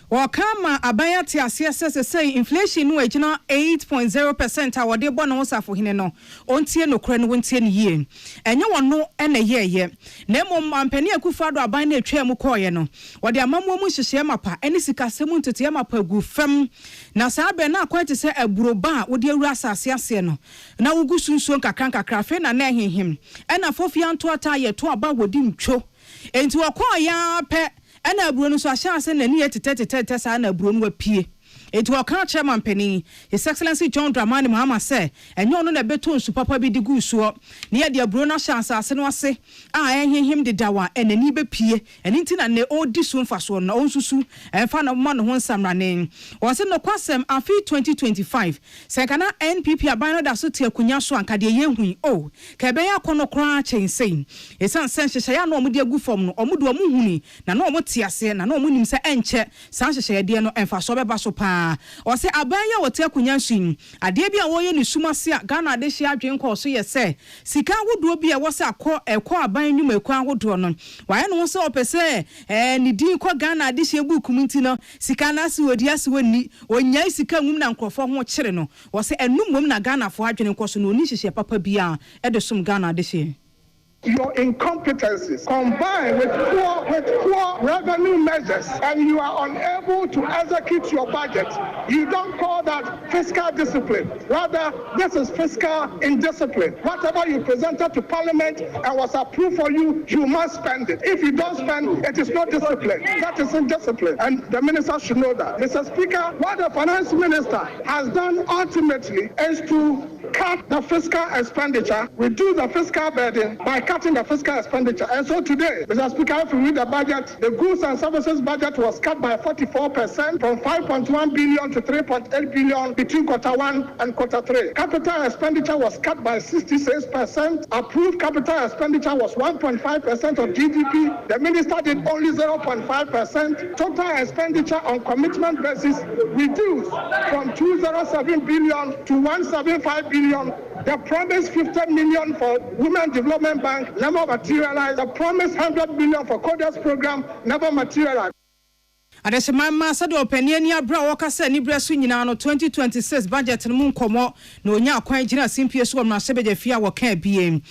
Wakama abaya ti asese say inflation no agina 8.0% a wode bo no safo hine no ontie no kra no wontie ne yie enye wono ene yeye na emom ampani akufado aban na atwa mu koye no wode amammo mu hyehye mapa ene sikasem ntete mapa gu fam na saa be na akwate se aburoba wode awura asase ase no na wugu sunsuon kakra fe na na ehihim ena fofia nto ata ye to aba wodi ntwo enti wakoya pe ana aburo no so ahya ase na ni yetete sa na aburo no wapie It will catch chairman penny. His Excellency John Dramani Mahama say, and you know the beton su papa be the goose near the Bruna chance as no say, I him the dawa and the nibe pie and intin and the old disun fast one on susu and fan of man one some running. Was in the quasem afi 2025. Secana NPP abano da sutia kunyaso and kadia yen oh, Kabeya kono kra chain saying. A son sense shaya no mudia good form or mudu muhuni, na no motiase, na no munim se enche, Sansa shaya no and fasobe basopa. Or say abaya or tea kunyansin. A debia woye ni sumasia Ghana de shia drink or so ye say. Sika would be a wasa a qua buying you may qua would run. Why no so per se, and di kwa Ghana this year book commitino, Sikana su dias when yai sika woman and crofo more chireno, or say a new woman Ghana for hydrogen cost no niche papa bia at the sum Ghana this year. Your incompetencies combined with poor revenue measures, and you are unable to execute your budget. You don't call that fiscal discipline. Rather, this is fiscal indiscipline. Whatever you presented to Parliament and was approved for you, you must spend it. If you don't spend, it is not discipline. That is indiscipline, and the minister should know that. Mr. Speaker, what the finance minister has done ultimately is to cut the fiscal expenditure, reduce the fiscal burden by cutting the fiscal expenditure. And so today, Mr. Speaker, if you read the budget, the goods and services budget was cut by 44% from 5.1 billion to 3.8 billion between Q1 and Q3. Capital expenditure was cut by 66%. Approved capital expenditure was 1.5% of GDP. The minister did only 0.5%. Total expenditure on commitment basis reduced from 207 billion to 175 billion. The promised 50 million for Women Development Bank never materialized. The promised 100 million for Coders program never materialized. Adesema masa do opinion ya bra woka se ni bra su nyina no 2026 budget no nkomo na onya akwan gina simpie so na sebeje fia wo ka biem.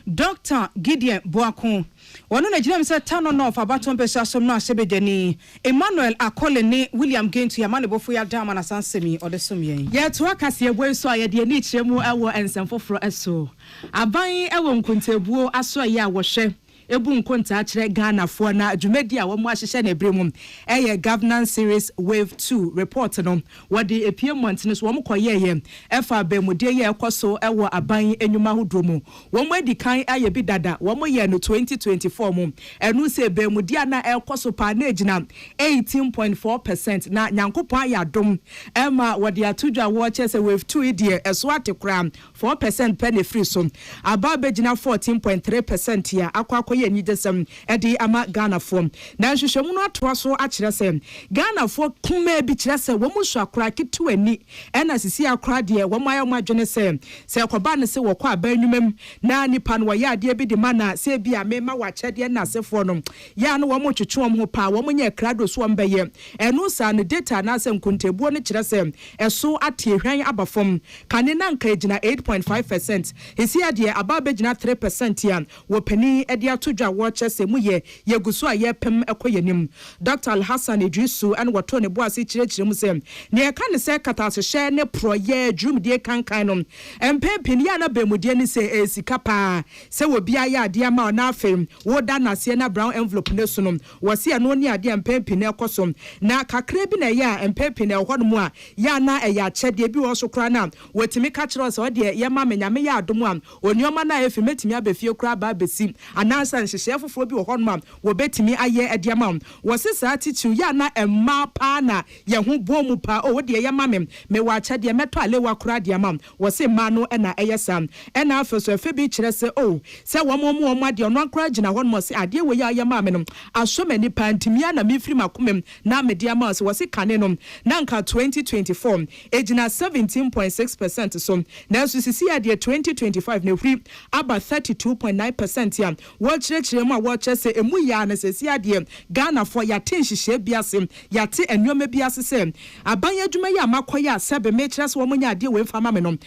Dr. Gideon Boakon Wano na jina mse tano no fa baton pesa somno asebeje ni Emmanuel Akole ni William Gentu ya mane bofu ya dama na sansemi odesumye. Ye to akase ebo so aye de ni chiremu ewo ensemfoforo eso. Aban ewo nkontebuo aso aye a wo hwe ebu nkonta akire Ghana fo na adwumadi a wo mo ahyehye na ebremum eye governance series wave 2 report no wode epie month no so wo mo koyeye efa bemudie ye ekoso ewo aban enwuma hodromu wo mo edikan aye bi dada wo mo ye no 2024 mu enu se bemudie na ekoso pa na ejina 18.4% na nyankopon aye adom ema wode atudwa wo chese wave 2 idie eso atekura 4% penny free so aba begina 14.3% ya akwa ye ni desem edi ama Ghana fo na hwehwemu no atoa so a kire se Ghana fo kuma bi kire se wo mu so akora kitu ani ena sisi akora de wo mu ayoma dwene se koba ne se wo kwa abanwumam na nipa no ya de bi de mana se bi a mema wa kyede na sefo no ya no wo mu twetwom ho pa wo mu nya krado so mbeye enu sa ne data na se nkontebuo ne kire se eso ate hwan abafom kane na nka gina 8.5% hisi ade aba begina 3% ya wo pani ede tudwa watche se mu ye yeguso a ye pem ekoyenim Dr. Al-Hassan Idrisu an wato ne boase kirekire mu se ne ye kan se katasehye ne proye dwumdie kankan no empepin ya na bemudie ne se esika pa se wo bia ya ade ama na afem wo da na se na brown envelope ne so no wo se no ne ade empepin ne ekoso na kakra bi na ya empepin ne ho no mu a ya na eya kyede bi wo so kra na wotimi ka kire so de ye ma menyame ya adom a onioma na efi metimi abefie kra ba besi anansa nhyehyɛ foforo bi wɔ hɔ no wo betimi ayɛ adiama wo se saa titu ya na emma pa na ye ho bomu pa o wo de ye ma me wa kyɛ de meto alewa kora adiama wo se ma no na ɛyɛ sam ɛna afeso efe bi kyerɛ se o se wo mo ade no ankora gina hɔ no se ade wo ya ma me no aso mani pa ntimi ya na me firi makomem na me diama se wo se kane no na nka 2024 ejina 17.6% so na so sisi ya de 2025 na firi aba 32.9% ya wo kyerɛkyerɛ mu a wo kyerɛ se emu ya na sesi ade Ghana for ya tenhyehyɛ biase ya te enwoma biase se aban adwuma ya makoya sebe me kyerɛ se wo nya ade we fama me no mo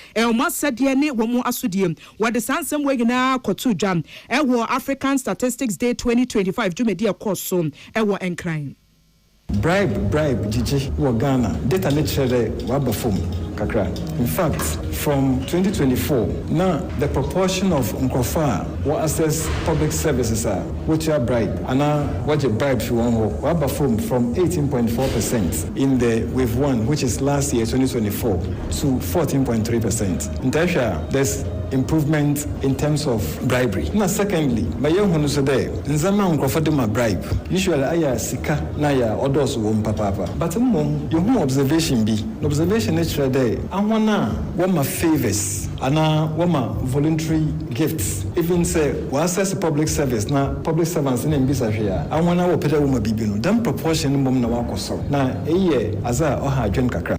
asɛdeɛ ne wo mo asodie wo de sansem we gina kotu dwam wo African Statistics Day 2025 dwumadi e course so wo enkran bribe Gigi wɔ Ghana data ne kyerɛ waba fam kakra. In fact, from 2024 now the proportion of nkrɔfo will access public services which are bribe and what a bribe fi wɔn hɔ waba fam from 18.4% in the wave 1 which is last year 2024 to 14.3%. In Tasha, there's improvement in terms of bribery. Now, secondly, my young one is there. In Zaman, my bribe. Usually, I sika na ya odos won papa. But your home observation be observation is there. I wanna my favors and my voluntary gifts. Even say we access public service na public servants in Mbisa here. I wanna wo peda wo mabibino. Them proportion mom na wakoso. Na eye aza oha adwen kakra.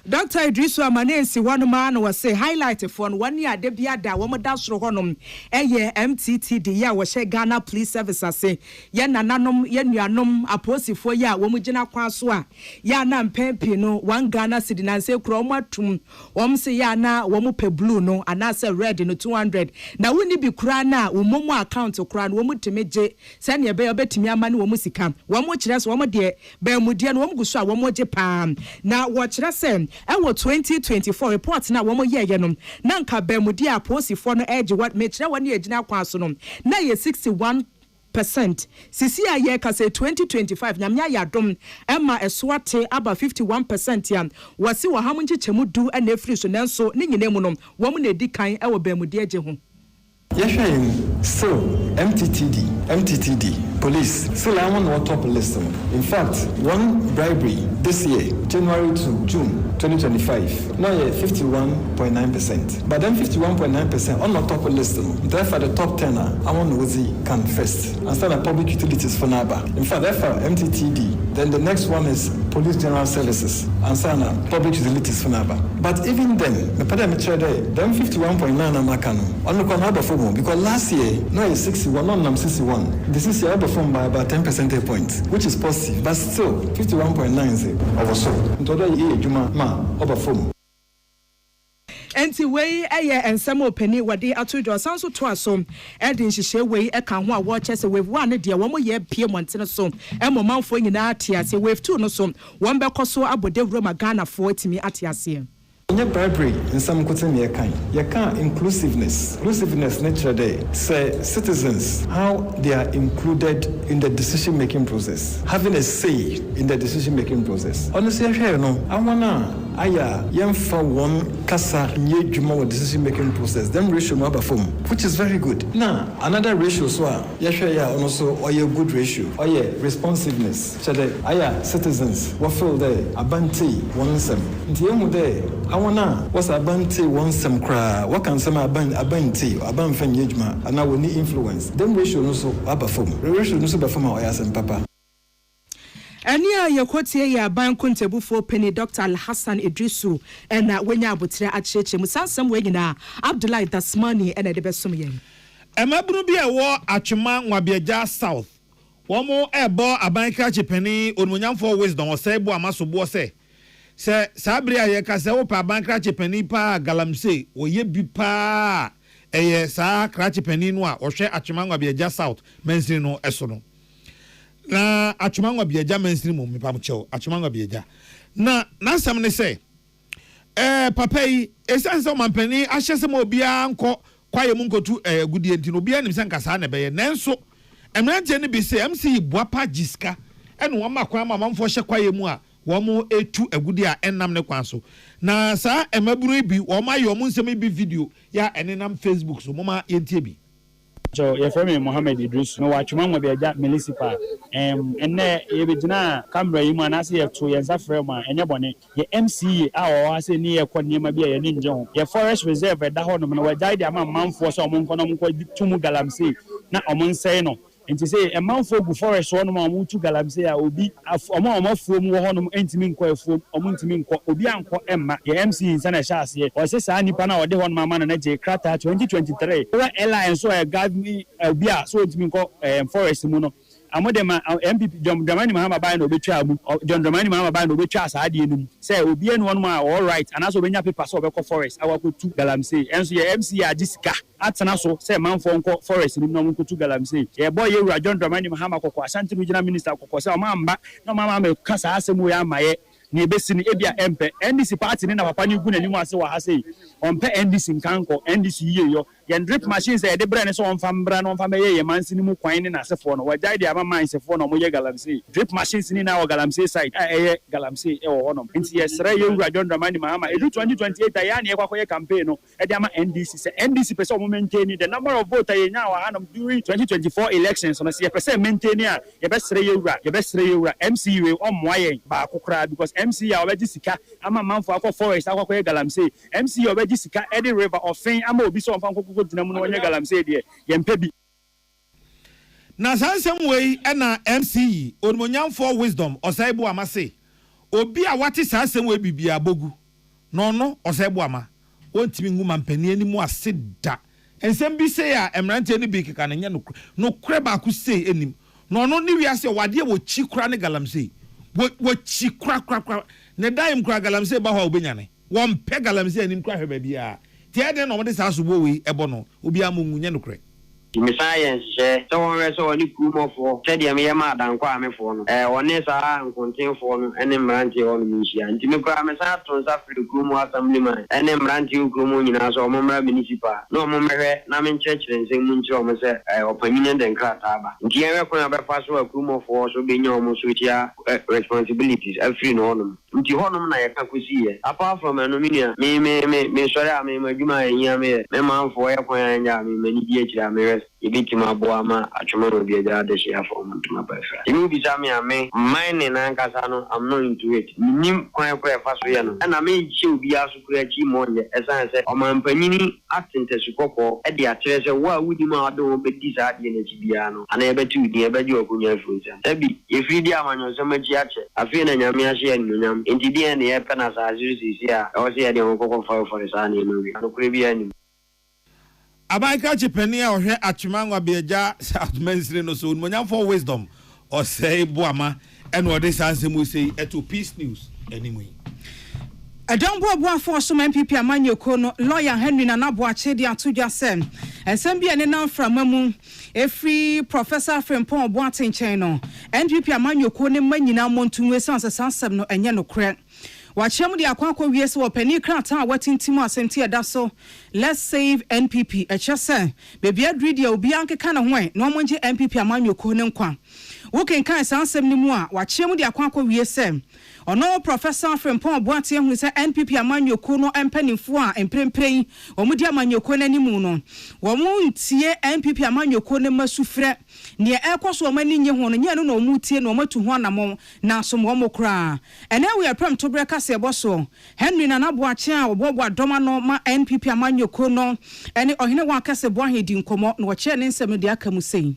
Dr. Idrisu Amanensi one man was say highlight for 1 year de biada wo da soro honom eye MTTD ya wo she Ghana Police Service ase ye nananom ye nuanom aposifo ya wo mu gina kwa so a ya na mpempi no 1 Ghana cedi na se kro mo atum wo se ya na wo mu pe blue no ana se red no 200 na woni bi kura na wo mu account kura no wo mu temeje se ne be obetimi ama ne wo mu sika wo mu kire so wo mu de ba mu de no wo mu guso a wo mu je pam na wo kire se ewo 2024 report na wo mo ye no na nka bemudi aposifo no edge what me kire woni agina kwa so no na ye 61% sisi a ye ka say 2025 nyamya ya dom emma eswate aba 51% ya wasi wo ham nchechemu du na efri so nanso ne nyine mu no wo mo na edi kan ewo bemudi agye ho. Yeshua, so MTTD, police, still I'm on the top list. In fact, one bribery this year, January to June 2025, now 51.9%. But then 51.9% on the top list. Therefore, the top 10, I want to can first. And start the public utilities for NABA. In fact, therefore, MTTD, then the next one is Police General Services, and sana public utilities for NABA. But even then, the parameter there, then 51.9 Akan, on the Conaba for because last year, no, it's 61, no, I'm 61. This is year performed by about 10 percentage points, which is positive, but still 51.9 is over so. Today, Juma, over form. Enti wei eye ensem opani wade atojo sanso to aso edin hihye wei eka ho a wo chese wave 1 de wo mo ye pie montene so emomanfo nyina atiase wave 2 no so won bekoso abode Roma Ghana fo atimi atiase. Bribery in some you can't inclusiveness nature there say citizens how they are included in the decision making process, having a say in the decision making process. Honestly, I wanna young for one kasa nye juma decision making process, then ratio maba form, which is very good. Now another ratio so also or your good ratio or responsiveness. Citizens what feel there abanti one sem. I wanna what's abanti one some cry. What can some abanti aban fan yejma and I will need influence. Them ratio no so abaform. Ratio no so perform or yasem papa. Ania yakotie ya ban kuntebu for penny Dr. Al-Hassan Idrisu and wenya abotire acheche musansam we nyina Abdullahi Dasmani and the besum yen. Emabunu bi ewo atwema Nwabiaja South. Womo ebo abanka chepeni onmunyamfo wisdom osebo amasobo se sabria ye ka se wo pa abanka chepeni pa galamse oye bi pa eye sa kra chepeni no a ohwe atwema Nwabiaja South mensiri no eso no. Na atwema Nwabiaja mensiri mo mepam chew atwema Nwabiaja na nasam ne se papa yi esanse mampani ahyese mo bia nko kwaye mu nkotu gudie ntino bia nim sanka sa na beye nenso emrante ne bi se MC Boapa Jiska eno wama kwa mamamfo hye kwaye mu a womo etu agudi a enam ne kwan so na sa emaburu bi woma ye omo nsem bi video ya enenam Facebook so moma yentie bi so ye femi Mohammed Idris no watchuma Nwabiaja municipal enne ye bigina camera yi mu anase ye to ye zafre mu enye bone ye MCA a o ase ni ye konnema bi ye ni nje ho ye forest reserve da ho no na wajai dia mamfo so omo nkono mko tumu galamse na omo nsei no enti say a man for forest one man to galamse a obi omo fuom wo honom entimi nkọ efuom omo ntimi nkọ obi ankọ emma ye MC nsana sha ase o se sa nipa na ode honom ama na je krata 2023 we airline so e guide me obi a so entimi nkọ forest mu no amodema MPP John Dramani Mahama ba na obetwa amu John Dramani Mahama ba na obetwa asade enum say obi enu no ma all right and aso benya paper so obekọ forest awakotu galamsey enso ye MC agisika atena so say manfo nko forest ni no nkotu galamsey ye boy ye John Dramani Mahama kokọ Ashanti regional minister kokọ say o ma mba no mama me kasa asemu ya amaye ni ebesini ebia empe NDC party ni na papa ni gu na nimu ase wa ha sei ompe NDC nkanko NDC yiye yo yen drip machines e de brand so on fambra no famba ye mansi ni mu kwan ni na asefo no wajai de ama man sefo no mo ye galamsey drip machines ni na o galamsey side eye galamsey e wo hono nti yesra ye wura John Dramani Mahama edu 2028 ya na ye kwakoye campaign no e de ama NDC se NDC pese o maintain the number of votes ye nya wa hanom during 2024 elections no se ye pese maintain a ye besre ye wura MC we o moaye ba kokra because MC ya obeji sika ama manfo akọ forest akọ galamsey MC ya obeji sika Eddie River ofin ama obi so onfa nkoko dinamu no onye galamsey de yempe bi na sansem wei na MC onmonyamfo wisdom osaibu amase obi a wate sansem wei bibia bogu no osaibu ama wontimi nguma mpani animu aseda ensem bi se a emrante ni bi keka na nya no kure ba ku se enim no ni wiase wade wo chikura ne galamsey wo chikura ne daim kura galamsey ba ho obenyane wo mpe galamsey anim kura hweba bia tiade no mode sa so bo wi ebo no obi amungu nya no kure mi science so won so ni kumofo said me ma dan kwa me fo no woni sa nkontin fo no ene mranti won mi hia nti me kwa me sa ton sa firi kumo assembly man ene mranti kumo nyina so mo mra municipal no mo mehwe na me nchechire nsem mu nchiro mo se opinion den krata ba nti enwe ko na be fa so kumofo so be nya mo so tia responsibilities every no no nti honum na ye ka kusiye apart from anominia me sori a me madwuma enya me manfo ye kwan nya me ni die kira me ibiti maboama achomano biaja de share for mutuma bafa imi bizami ame mine na nkasa no I'm not into it nim kwan kwa fa so ye no na me chi obi aso kura chi monye esan se o mampanyini atente sukoko e de akyere se wo a wudi ma ado be disa ade na chibia no ana e betu di e beji okunya fruza tabi if di amanyo so maji ache afi na nyame ahye anyonyam enti di na ye pena sa azuri a o se ye de nkoko for sa na enu no kure bi ani Abaika chipeni a ohwe atwimangwa beja South Mansire no so onmonyamfo wisdom or say boama eno ode sansemu sei eto peace news anyway Adon bo for so MPP amanyoko no lawyer Henry Nanabo achede atodwa sem ensem bia ne nan framamu efri professor Frempon Oboaten chen no MPP amanyoko ne manyina montunwe sansasam no enye no kre Wachem di akwa wiese wo pani krata watintimu asenti eda so let's save NPP echese bebi adridi ya obi ankeka na hwen na omonje NPP amanyoko ne nkwa woken kan sansem ni mu a wachem di akwa wiese ono professor Frempon Oboaten hu se NPP amanyoko no empanifo a emprempren omudi amanyoko nanimu no wo mu ntie NPP amanyoko ne masufre ne ekoso omani nye ho no nye no na omutie na omatu ho anamo na asomo omokra ene we aprem to breka se boso Henry Nanabo ache a obobo adoma no ma NPP amanyoko no ene ohene wa kase bo ahedi nkomo na wo che ne nsem de aka mu sei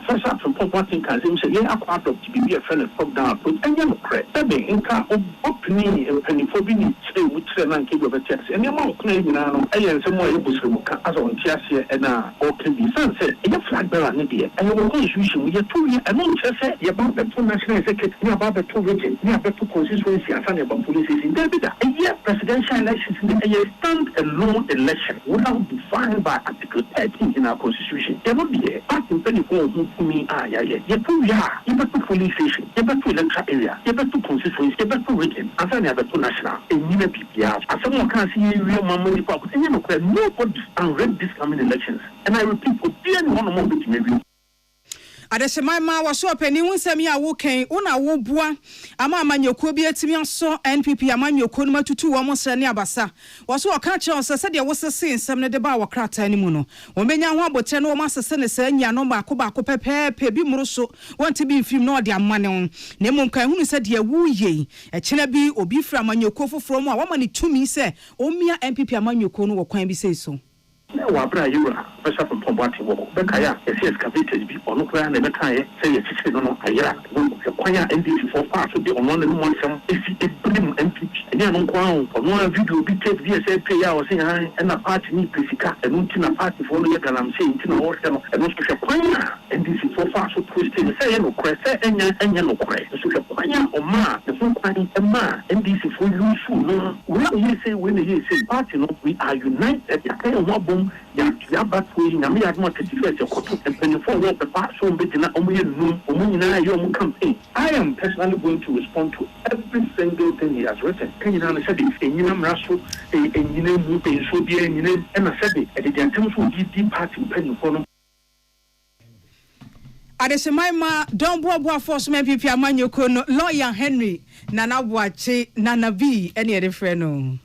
Professor from Popotin Kazim said, yeah, I'm out of TBB, a friend of Pop down, and you're correct. That being in car of opening and for being with 7 kg of a text, and you're more claiming now, and some more able to as on Tiasia and or can be sunset, and you're flag bearer, and you're constitution with your 2 years, and not just say, you're about the 2 national executive, you're about the 2 region, you're about 2 constituency, and about police in David. A year presidential elections in a year stand alone election without defined by Article 13 in our constitution. There will be a part in 24 me you put police station, you put electoral area, you put constituency, you put region, and then you put national, and you PPR. As someone can see real money pocket, and you know, nobody unread this coming elections. And I repeat, for one more bit maybe. Adeshemaima waso apeni wunsemi a woken una wo bua ama amanyoko bi atimi aso NPP amanyoko no matutu wo mosra ne abasa waso oka che osese de wo sese nsem ne de ba wo krata ni mu no wo menya ho abotre no wo masese ne sa nya no ba ko pepepe bi muruso wonti bi mfim no de amane won na emu kan hunu se de wuye e kina bi obi fra amanyoko foforo mu a wo mani tumi se omia NPP amanyoko no wo kwan bi se so Wabra Yura, Professor from Pombati, Bekaya, a excavated be on Ukran and Bekaya, say a chicken on Ayra, Quaya NDC for far to be on one and one some if it bring NPP, and then on Crown, or no video be take VSA pay or saying, and a party need Pisica, and Untina party for the Galam saying, and also Quaya NDC for far so state say no kore say enya no kore so hwe kwanya oma the fun kwan ema NDC for you no we say when you say party no we are united yakai one bomb ya batwe nyame ya mo tetife se koto empenifo wo pe pa so mbetina omuye nu omunyina yo mu campaign. I am personally going to respond to every single thing he has written. Kenyina na said enyina mraso enyina mu pe so bi enyina na said e de antem so di party empenifo no Adesemaima don boa force men pipi amanyoko no lawyer Henry Nana Boache Nana B any other friend no.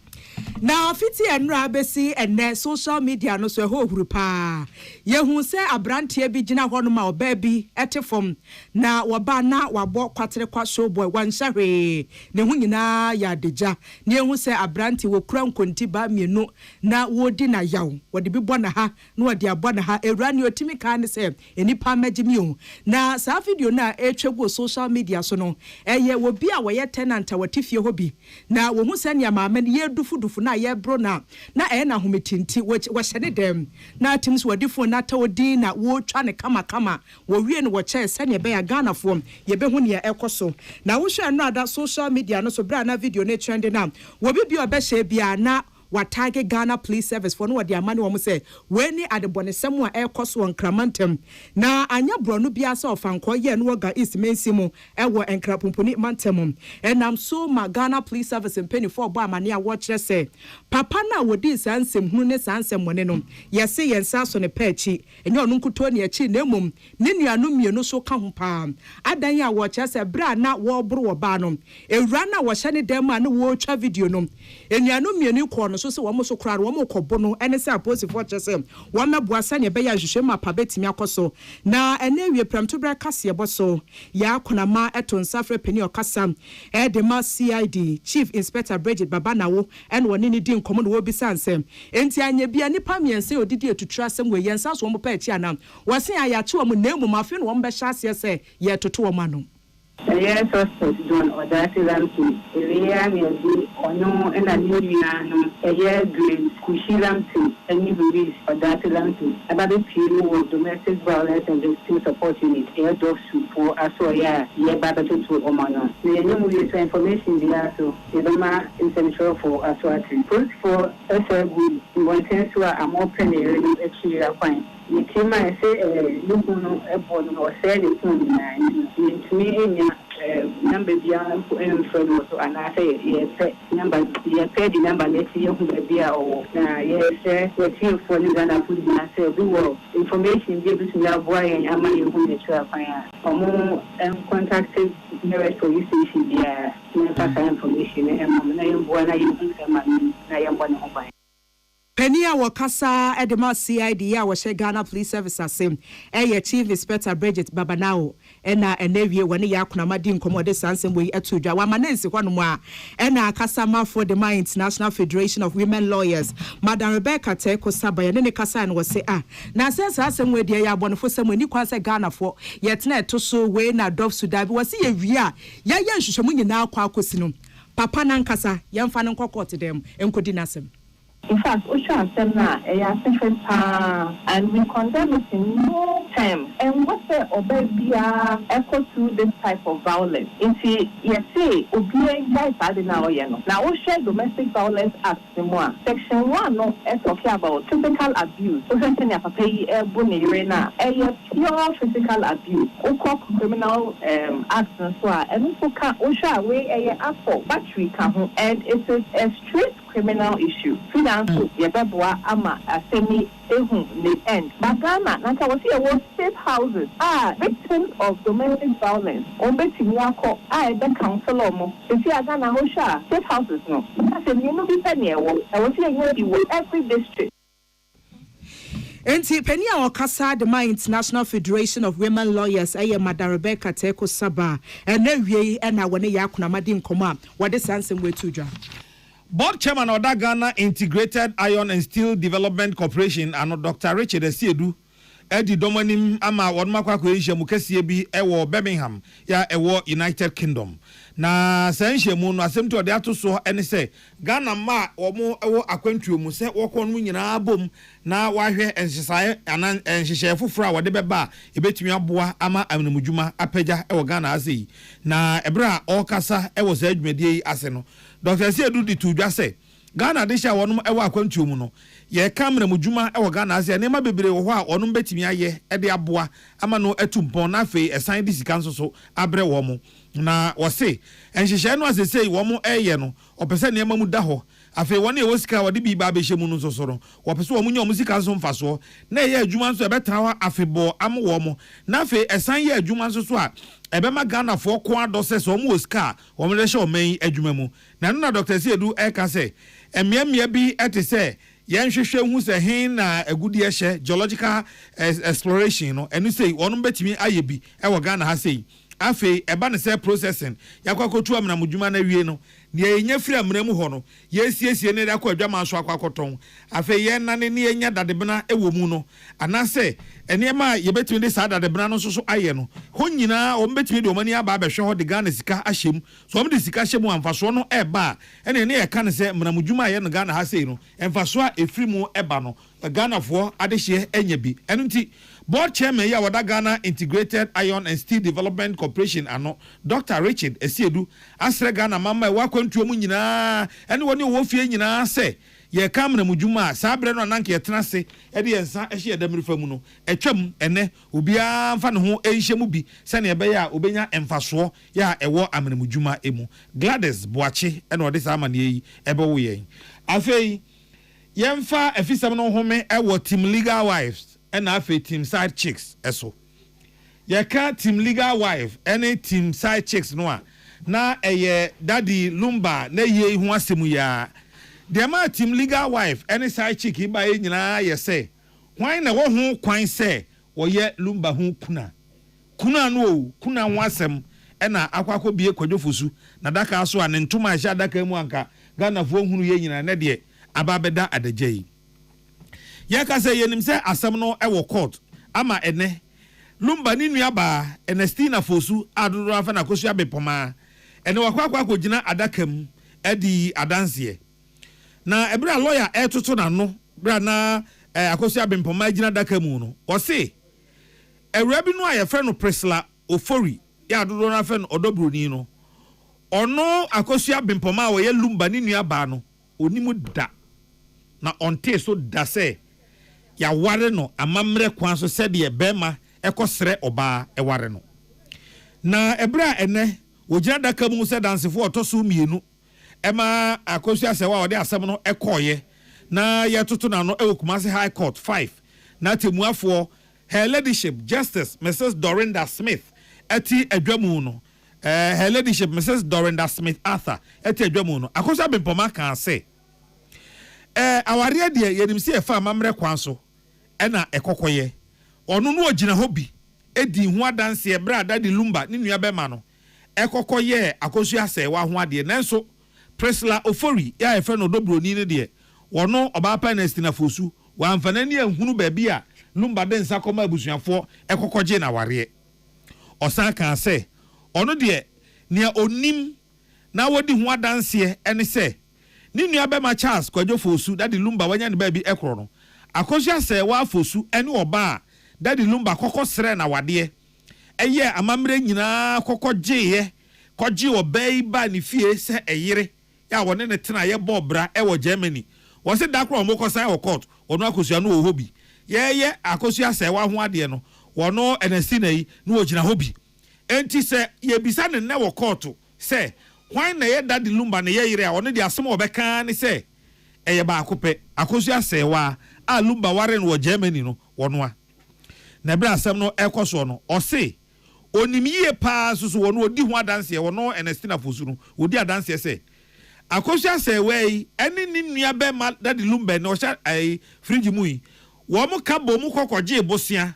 Now, fiti enra besi ene social media no so ho huru pa. Yehu se abrantie bi gina hono ma obabi etefom na waba na wabo kwatere kwa showboy wanhahwe ne hu nyina ya deja. Ne yehu se abrantie wo kura nkonti ba mienu na wodi na yaw. Wodi bi bona ha na wodi abona ha ewra ne otimi ka ne se enipa magimi o. Na sa video na etwego social media so no eye wo bi a wo ye tenant watifie hobi. Na wo hu se ne maame ye dufu na ye bro na na hometinti wo hyene dem na teams wadifo na tawodin na wo twa ne kama wo wie ne wo che se ne be ya Ghana fo ye be hu ne ekoso na wo hwe no ada social media no so bra na video na trend na wo bi obehye bia na Watage Ghana Police Service for no wadi amani wo say we ni adebonesem a ekoso nkramantem na anya bronu bia se ofanko ye no ga East Mensimu ewo enkrapomponi mantem enam so ma Ghana Police Service mpeni for bo amani a wo kire say papa na wodi sansem hunu ne sansem wone no ye se ye nsa so ne paachi enye onu nkuto ne achi na emom ne nuanu mienu so ka ho pa adan ya wo kire say bra na wo bro wo ba no ewura na wo hye ne dem a ne wo twa video no enuanu mienu ko no so se wo mo so kra wo mo kobo no ene se aposi for chese wo meboa sa ne be ya hwehwe ma pa betimi akoso na ene wie pramto bra kase boso ya konama eto nsafre peni okasa e de ma CID Chief Inspector Bridget Babanawo ene woni ni di nkomo no obi sansem enti anya bia nipa miense odidi etutu asem we yensa so mo pa echi ana wose ayache wo mo na emu mafe no wo mbe hya ase se ye toto wo ma no. Yes, John, or that is empty. Ono and a new a year green, Kushilamti, and you release or that is empty. About the few of domestic violence and the still support unit, air dogs for Asoya, ye battle to Omano. The new information there, so the Doma is essential for Aswati. First for SL, in one sense, I'm open a actually a fine. You came and say, look, no, a bone or said it to me. Number beyond from so and I say yes number the number let's see be or yes what you for the Ghana food and say we will information give us now boy and am I who the fire or more contacted nearest police station yeah information and I am born I am one of my Penia wakasa edema CID ya washe Ghana Police Service asem Chief Inspector Bridget Babanawo ena enewie wani ya kuna madi nkomode sansem we etudwa wa manensi hwanu mu a ena akasa ma for the International Federation of Women Lawyers Madam Rebecca Teko Sabaya ne kasa no se na sense asem we de ya bonofo sem ani kwa se Ghana fo yetna etoso we na Dove Sudabi wase ye wi a ya nhwehwemu nyina akwa akosi no papa nankasa yemfa ne nkokot dem enkodi nasem. In fact, Osha said now, and we condemn it in no time. And what the Obebia echo to this type of violence? Into yes, say Obia guys are now yano. Now Osha Domestic Violence Act Section 1 no talking about physical abuse. So something ya pay boni rena. Pure physical abuse. Oko criminal acts and so on. And also can Osha way assault battery can and it is a straight criminal issue. Finance, Yababwa, Ama, Asemi, Ehun, the end. But Ghana, Naka was here, was safe houses. Victims of domestic violence. Ombeti Wako, the council omo. If you are Ghana, Hosha, safe houses, no. That's a new penny. I was here, every district. Enti penia wakasa the International Federation of Women Lawyers Madam Rebecca Teko Saba enewie ena wone yakuna madi nkoma wade sansem wetudwa. Board Chairman of Ghana Integrated Iron and Steel Development Corporation and Dr. Richard Esiedu edi domanim ama won makwa ko nhyiamu kase bi ewo Birmingham ya ewo United Kingdom na san nhyiamu no asem to de ato so ene se Ghana ma wo ewo akwantuo mu se wokọ no nyina bom na wahwe enhyesae anan enhyehyɛ foforo a wode beba ebetumi aboa ama amnamudwuma apagya ewo Ghana ase na ebra okasa ewo sa adwumadie ase no Dr. Siedu di tudwa se Ghana de sha wonum ewo akwantuo mu no ye kamera mudwuma ewo Ghana ase ne ma bebre wo ho a onum betimi aye e de aboa ama no atumpon na afei esan de sika nso so abre wo mo na wo se enhyehyɛ no asesei wo mo eye no opese ne ma mu da ho afei woni e wosika wode bi ba be hye mu no so so no wo pese wo mu nya musika nso mfaso na ye adwuma nso e betra ho afebo am wo mo na afei esan ye adwuma nso so a ebema Ghana fo ko adose so mo osika wo mo de hye o man adwuma mu na no na Dr. Siedu eka se emiamia bi etese yen hwehwe hu se hin na agudi ehye geological exploration no enu sei wonum betimi aye bi e wo Ghana ha sei afei eba ne se processing yakwakotu amna mudwuma na wie no ne yenya firi amramu ho no yesiesie ne yakwa adwama so akwakoton afei yen na ne yenya dadebena ewo mu no anase enema yebetimi de saa dadebena no so aye no ho nyina o mbetimi de omani aba abehwe ho de Ghana sika ahyem so om de sika hyem amfaso no eba ene ne yeka ne se mramudwuma aye no Ghana ha sei no emfaso a efiri mu eba no Ghana fo adehye enya bi enu nti board chairman ya wada Ghana Integrated Iron and Steel Development Corporation ano Dr. Richard Esiedu asre Ghana mama e wakwantuo mu nyina ene woni wo fie nyina se ye kamna mudwuma saa bre no nanke yetenase e de yensa ehye edamrifa mu no etwam ene obia mfa ne ho enhye mu bi se ne ebe ya obenya emfaso ya ewo amna mudwuma emu Gladys Boache ene ode saa amane yi ebe wo yen afei yemfa afisam no home ewo Team Legal Wives and afe Team Side Chicks eso ye ka Team Legal Wife any Team Side Chicks no a na eye Daddy Lumba na ye hu asemu ya de ma Team Legal Wife any Side Chick iba ye nyina ye se hwan na wo hu kwan se wo ye Lumba hu kuna no kuna hu asem ena akwakọ bie kwadwofosu na daka so a ne ntoma ahya daka mu anka Ghana fo hunu ye nyina na de ababeda adagye ya ka se yenim se asem no ewo court ama ene Lumba ni nuaba Ernestina Fosu adoro afa na kosu abepoma ene wakwakwa kogina adakam edi adanse na ebra lawyer etoto na no bra na akosu abepoma gina adakamu no o se ewrabi no ayefre no Priscilla Ofori ya adoro afa no odobroni no ono akosu abepoma wo ye Lumba ni nuaba no onimu da na onte so da se ya ware no amamre kwan so se de bema ekosre oba eware no na ebra ene wogina daka mu se dansefo otoso mienu ema akosu asewa ode asem no ekoye na yetoto na no ewokumase High Court 5 na temuafo her ladyship Justice Mrs. Dorinda Smith eti adwamu no her ladyship Mrs. Dorinda Smith Arthur eti adwamu no akosu abempoma kan se aware de yenim se efa amamre kwan so ena ekokoye onu no ogina hobi edi hu adanse ebra Daddy Lumba ni nua bema no ekokoye akosu ase wa ho ade nanso Priscilla Ofori ya efe no dobroni ne de wono oba pa Ernestina Fosu wa amfana ni ahunu ba bia Lumba de nsa koma abusuafo ekokoje na ware osan kan se onu de nia onim na wodi hu adanse ene se ni nua bema Charles Kwadwo Fosu Daddy Lumba wanya ne ba bi ekro no akosu ase wa Fosu ene oba Daddy Lumba kokosre na wade eye amamre nyina kokoje koje obey ba ni fie se eyire ya wone ne tena ye bobra e wo Germany wo se dakro mo kosan wo court wono akosua no wo hobi ye akosu ase wa ho ade no wono Ernestina yi no wo gina hobi enti se ye bisa ne ne wo court se hwan na ye Daddy Lumba ne ye yire a wone de asem obeka ne se eye ba akope akosu ase wa a Lumba ware no wo Germany no wono a na bra asem no ekoso no o se onimie pa so wono odi ho adanse wono Ernestina Fosu no odi adanse se akosu ase wei eni ni nua be ma Daddy Lumba no sha ai fridge mu yi wo mo ka bo mu kokoje bosia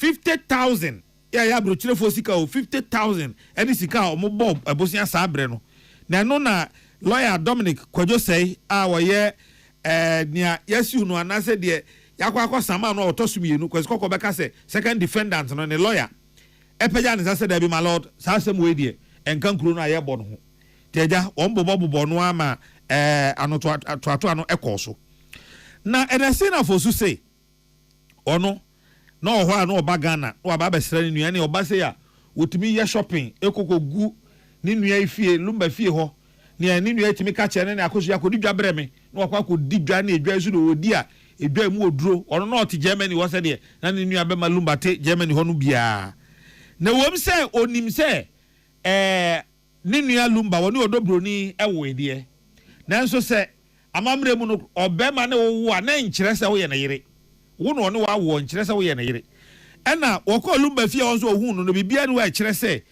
50,000 ya brochire fosika o 50,000 eni sika o mo bob bosia sabre no na no na lawyer Dominic Kwadwo sei a wo ye nia yesu no anase de yakwa sama no otosu mienu kwesi kokko beka say second defendant no ne lawyer epeja ne say there be my lord sa asem we die enkan kuro no aye bo no ho teja ombobo no ama anoto ano ekoso na enese na fosu say ono na oho a no oba Ghana no aba besra ni nua ne oba say a wotumi ye shopping ekokogu ni nua ifie lumba fie ho ne ni nua timi ka kire ne akoso yakodi dwa breme na wakwa kodi dwa na edwa su no odi a edwa mu oduro ono na oti Germany wo se de na ni nua be malumba te Germany ho no bia na wom se onim se ni nua lumba woni odobroni ewo ede nanso se amamre mu no obema ne wo a na nkire se wo ye na yire wo no ne wa wo nkire se wo ye na yire ena woko lumba fie won so ohun no bibia ne wa kire se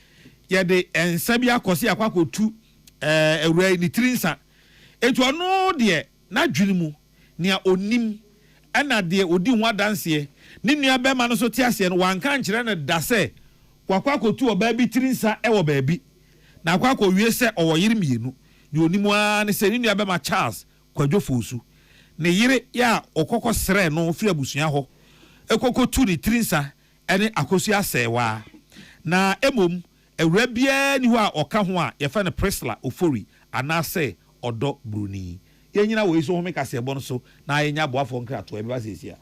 ye de ensa bi akosi akwakotu ewura ni trinsa etu ono de na dwene mu nia onim ena de odi ho adanse ni nua be ma no so tiase no wanka nkire ne da se kwakwakotu oba bi trinsa ewo ba bi na kwakwo wie se owo yire mienu ni onim a ne se ni nua be ma Charles kwadwofosu ne yire ya okokọ sere no firi abusua ho ekokotu ni trinsa ene akosu asewa na emom ewura bia ni ho a oka ho a ye fa ne Priscilla Ofori anase odo bruni ye nyina we so ho me kase ebo no so na ye nya boafo nkrato e be ba sesia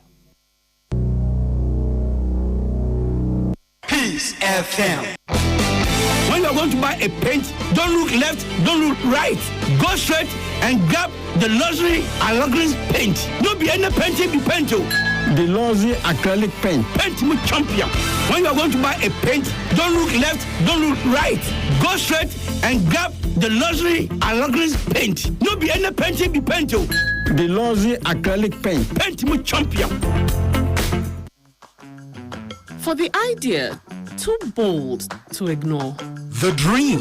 Peace FM. When you're going to buy a paint, don't look left, don't look right. Go straight and grab the luxury Allegris paint. No be any painting be paint. The Luxury acrylic paint. Paint me champion. When you're going to buy a paint, don't look left, don't look right. Go straight and grab the luxury Allegris paint. No be any painting be paint. The Luxury acrylic paint. Paint me champion. For the idea too bold to ignore. The dream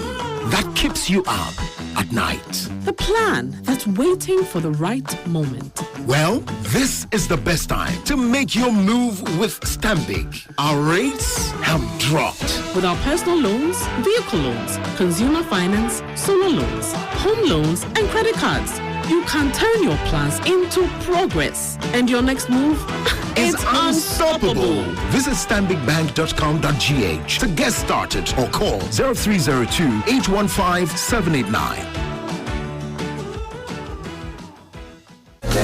that keeps you up at night. The plan that's waiting for the right moment. Well, this is the best time to make your move with Stanbic. Our rates have dropped. With our personal loans, vehicle loans, consumer finance, solar loans, home loans, and credit cards, you can turn your plans into progress. And your next move is unstoppable. Visit stanbicbank.com.gh to get started or call 0302-815-789. The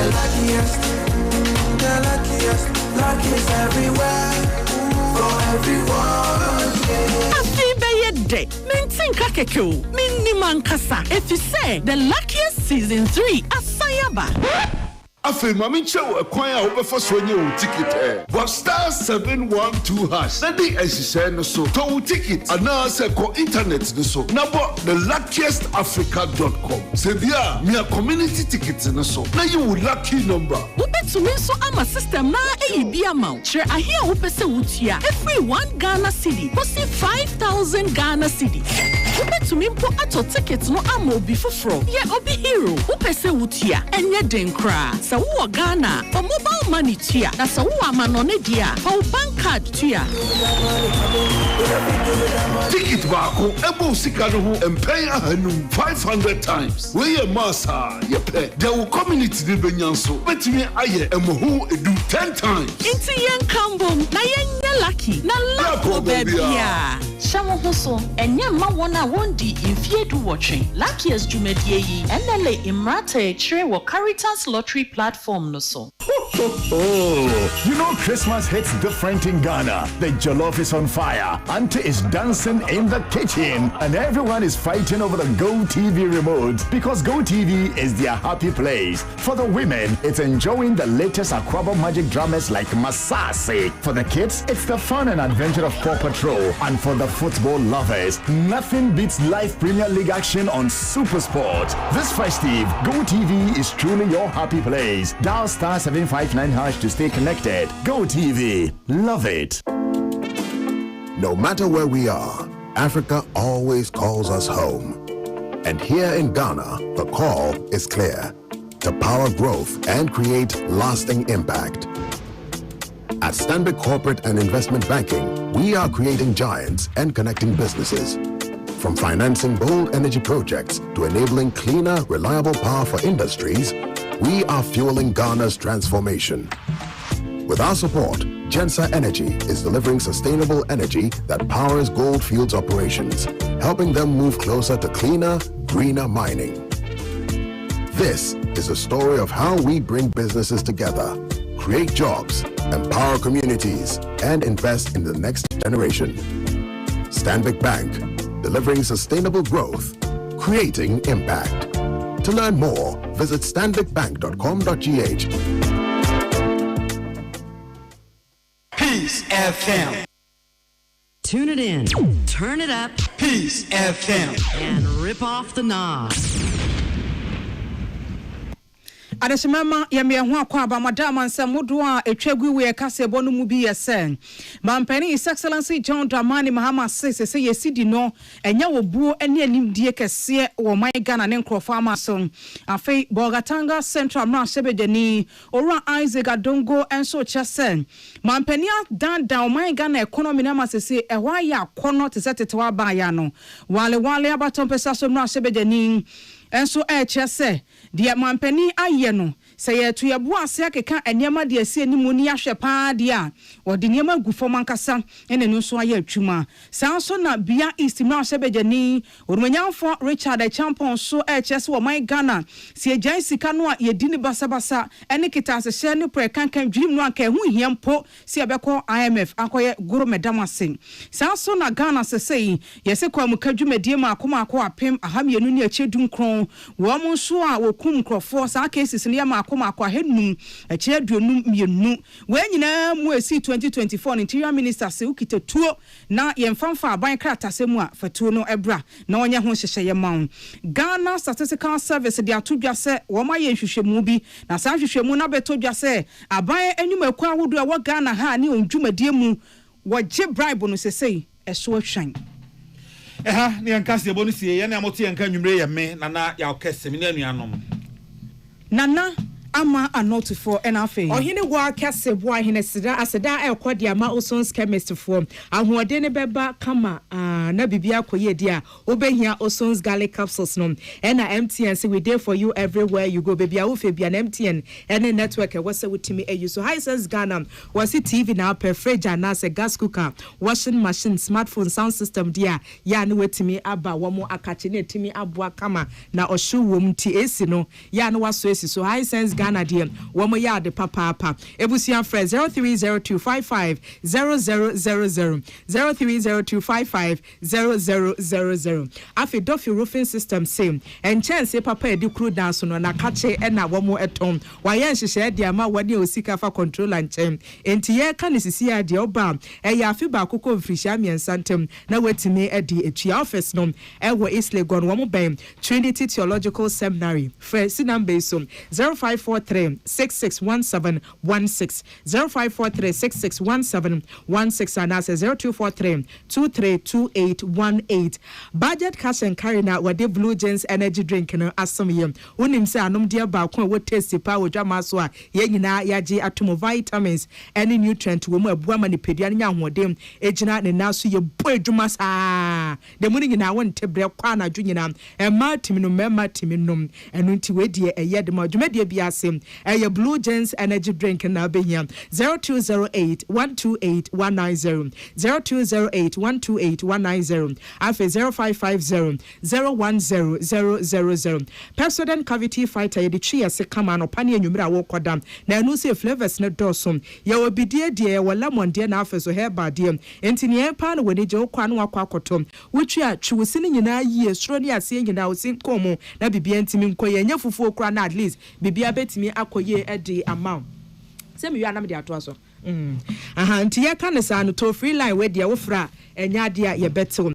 luckiest everywhere, for everyone. Day. Maintain kakeko. Miniman kasa. If you say the luckiest season 3 Asayaba. Afi mami chew kwanya obefa so nye o ticket but star 712 na di esise no so to ticket ana se ko internet no so na bo thelukkiestafrica.com se bia me community ticket no so na you lucky number ubetumi so ama system na eyibi amount share ahia wo pese wutia every 1 Ghana cedi kosi 5,000 Ghana cedi ubetumi mpo ato ticket no ama obi foforo ye obi hero wo pese wutia enye den kra sa wo Ghana for mobile money tia na sa wo amanone dia for bank card tia ticket baako ebo sika no ho empay ahanum 500 times we ye massa ye pay the community de benyanso betimi aye emohu edu 10 times inti yen kambom na yen lucky na lapo baby ya shawo hoso enye ma wona wondi infie du watching luckiest jumedie yi enele imrata chire wo Caritas lottery platform no so. You know Christmas hits different in Ghana. The jollof is on fire, auntie is dancing in the kitchen, and everyone is fighting over the Go TV remote because Go TV is their happy place. For the women, it's enjoying the latest Aquaba magic dramas like Masasi. For the kids, it's the fun and adventure of Paw Patrol. And for the football lovers, nothing beats live Premier League action on Super Sport. This festive, Go TV is truly your happy place. Dial star 759# to stay connected. Go TV. Love it. No matter where we are, Africa always calls us home. And here in Ghana, the call is clear. To power growth and create lasting impact. At Stanbic Corporate and Investment Banking, we are creating giants and connecting businesses. From financing bold energy projects to enabling cleaner, reliable power for industries, we are fueling Ghana's transformation. With our support, Gensa Energy is delivering sustainable energy that powers Goldfields operations, helping them move closer to cleaner, greener mining. This is a story of how we bring businesses together, create jobs, empower communities, and invest in the next generation. Stanbic Bank, delivering sustainable growth, creating impact. To learn more, visit stanbicbank.com.gh. Peace FM. Tune it in, turn it up, Peace FM, and rip off the knobs. Adeshimama yemi ho akwa ba madam ansa modo a etwegu we kasebo no mu bi yesen mampani His Excellency John Dramani Mahama say yesidi no enya wobuo ene animdie kese wo man Ghana ne nkrofo amaso afei Bogatanga Central Mra Sebedeni Ora Isaac Adongo enso chesen mampani dan man Ghana economy na masese ehwa ya akono tesetetewa ba ya no wale abaton pesa so Mra Sebedeni enso chese dia mampani aye no se yetu yebo ase akeka enema de ase animu ni ahwe paa dia odi niema gufo mankasa ene no so aye atwuma sanso na bia East Mra Sebedeni orumanyamfo Richard Champon so chese wo man Ghana se agyan sika no a yedi ni basabasa ene kitasehye ne prekankan dwim no anka hu hiempo se abekọ IMF akoye goro medamase sanso na Ghana sesei yese kwa mukadwumadie ma akoma apem ahamienu ni achedu nkron wo mo so a wokum krofo sa cases ne ma akoma ahenum acheduonum mienu we nyina mu esi 2024 Interior Minister se ukite tuo na yemfamfa aban kratasemu a fatuo no ebra na onye ho hyehye mawo Ghana Statistical Service de atodwa se wo ma ye hwehwemu bi na sa hwehwemu na betodwa se aban enum akwa wodo a wo Ghana ha ne ondwumadie mu wo je bribe no sesei eso atwan ne yankase bonusie ye na amoto yanka nwumre ye me nana ya okese me na anuanom nana ama anote for enafe ohine wa kase bo ahine sida aseda ekodi ama Osons chemist for ahoode ne beba kama na bibia koye dia obehia Osons garlic capsules no ena MTN say we there for you everywhere you go bibia wo fe bia na MTN ene network e wose wutimi e use so Hisense Ghana was TV now per fridge and as a gas cooker washing machine smartphone sound system dia ya ne wetimi aba wo mo akache ne timi aboa kama na oshu wom ti esi no ya ne waso esi so Hisense Ghana dear womo yard papa ebusia fre 0302550000 0302550000 afi dofi roofing system same and chance papa edi crew dance no na kache na womo etom waye nhihye de ama wani osika fa controller nchem enti ye ka ne sisi ade oba ya afi ba akoko mfirihia miensantem na wetimi edi etua office no ewo East Legon womo ben Trinity Theological Seminary fre si number so 0543-661716 0543-661716 and as 0243-232818 budget cash and carry na wade Blue James energy drink no asom yem unim se anom dia ba ko wo taste pa wo dwama so a ye nyina yaje atomo vitamins any nutrient wo mu abua ma ne pedua nya hodem ejina ne na so ye bo adwuma saa de mu nyina won tebre kwa na dwu nyina e ma timi no mema timi nom enu nti we die eye de ma dwuma die bia sem eye Blue James energy drink na behia 0208-128-190 0208-128-190 afi 0550-010000 Pepsodent cavity fighter ye de twi se kama no pane anwumira wo kodam na enu se flavors ne dosom ye obidie die ye lemon die na afi so herba die enti ne pa no woni je okwa no akwa akotom wotwi a twiwusi ni nyina yie suro ni ase nyina osin komo na bibia ntimi nkoye nya fufu okra na at least bibia betimi akoye edi amount se mi yana me de ato so nti ye ka ne sa no to free line we de wo fra enya de ye betel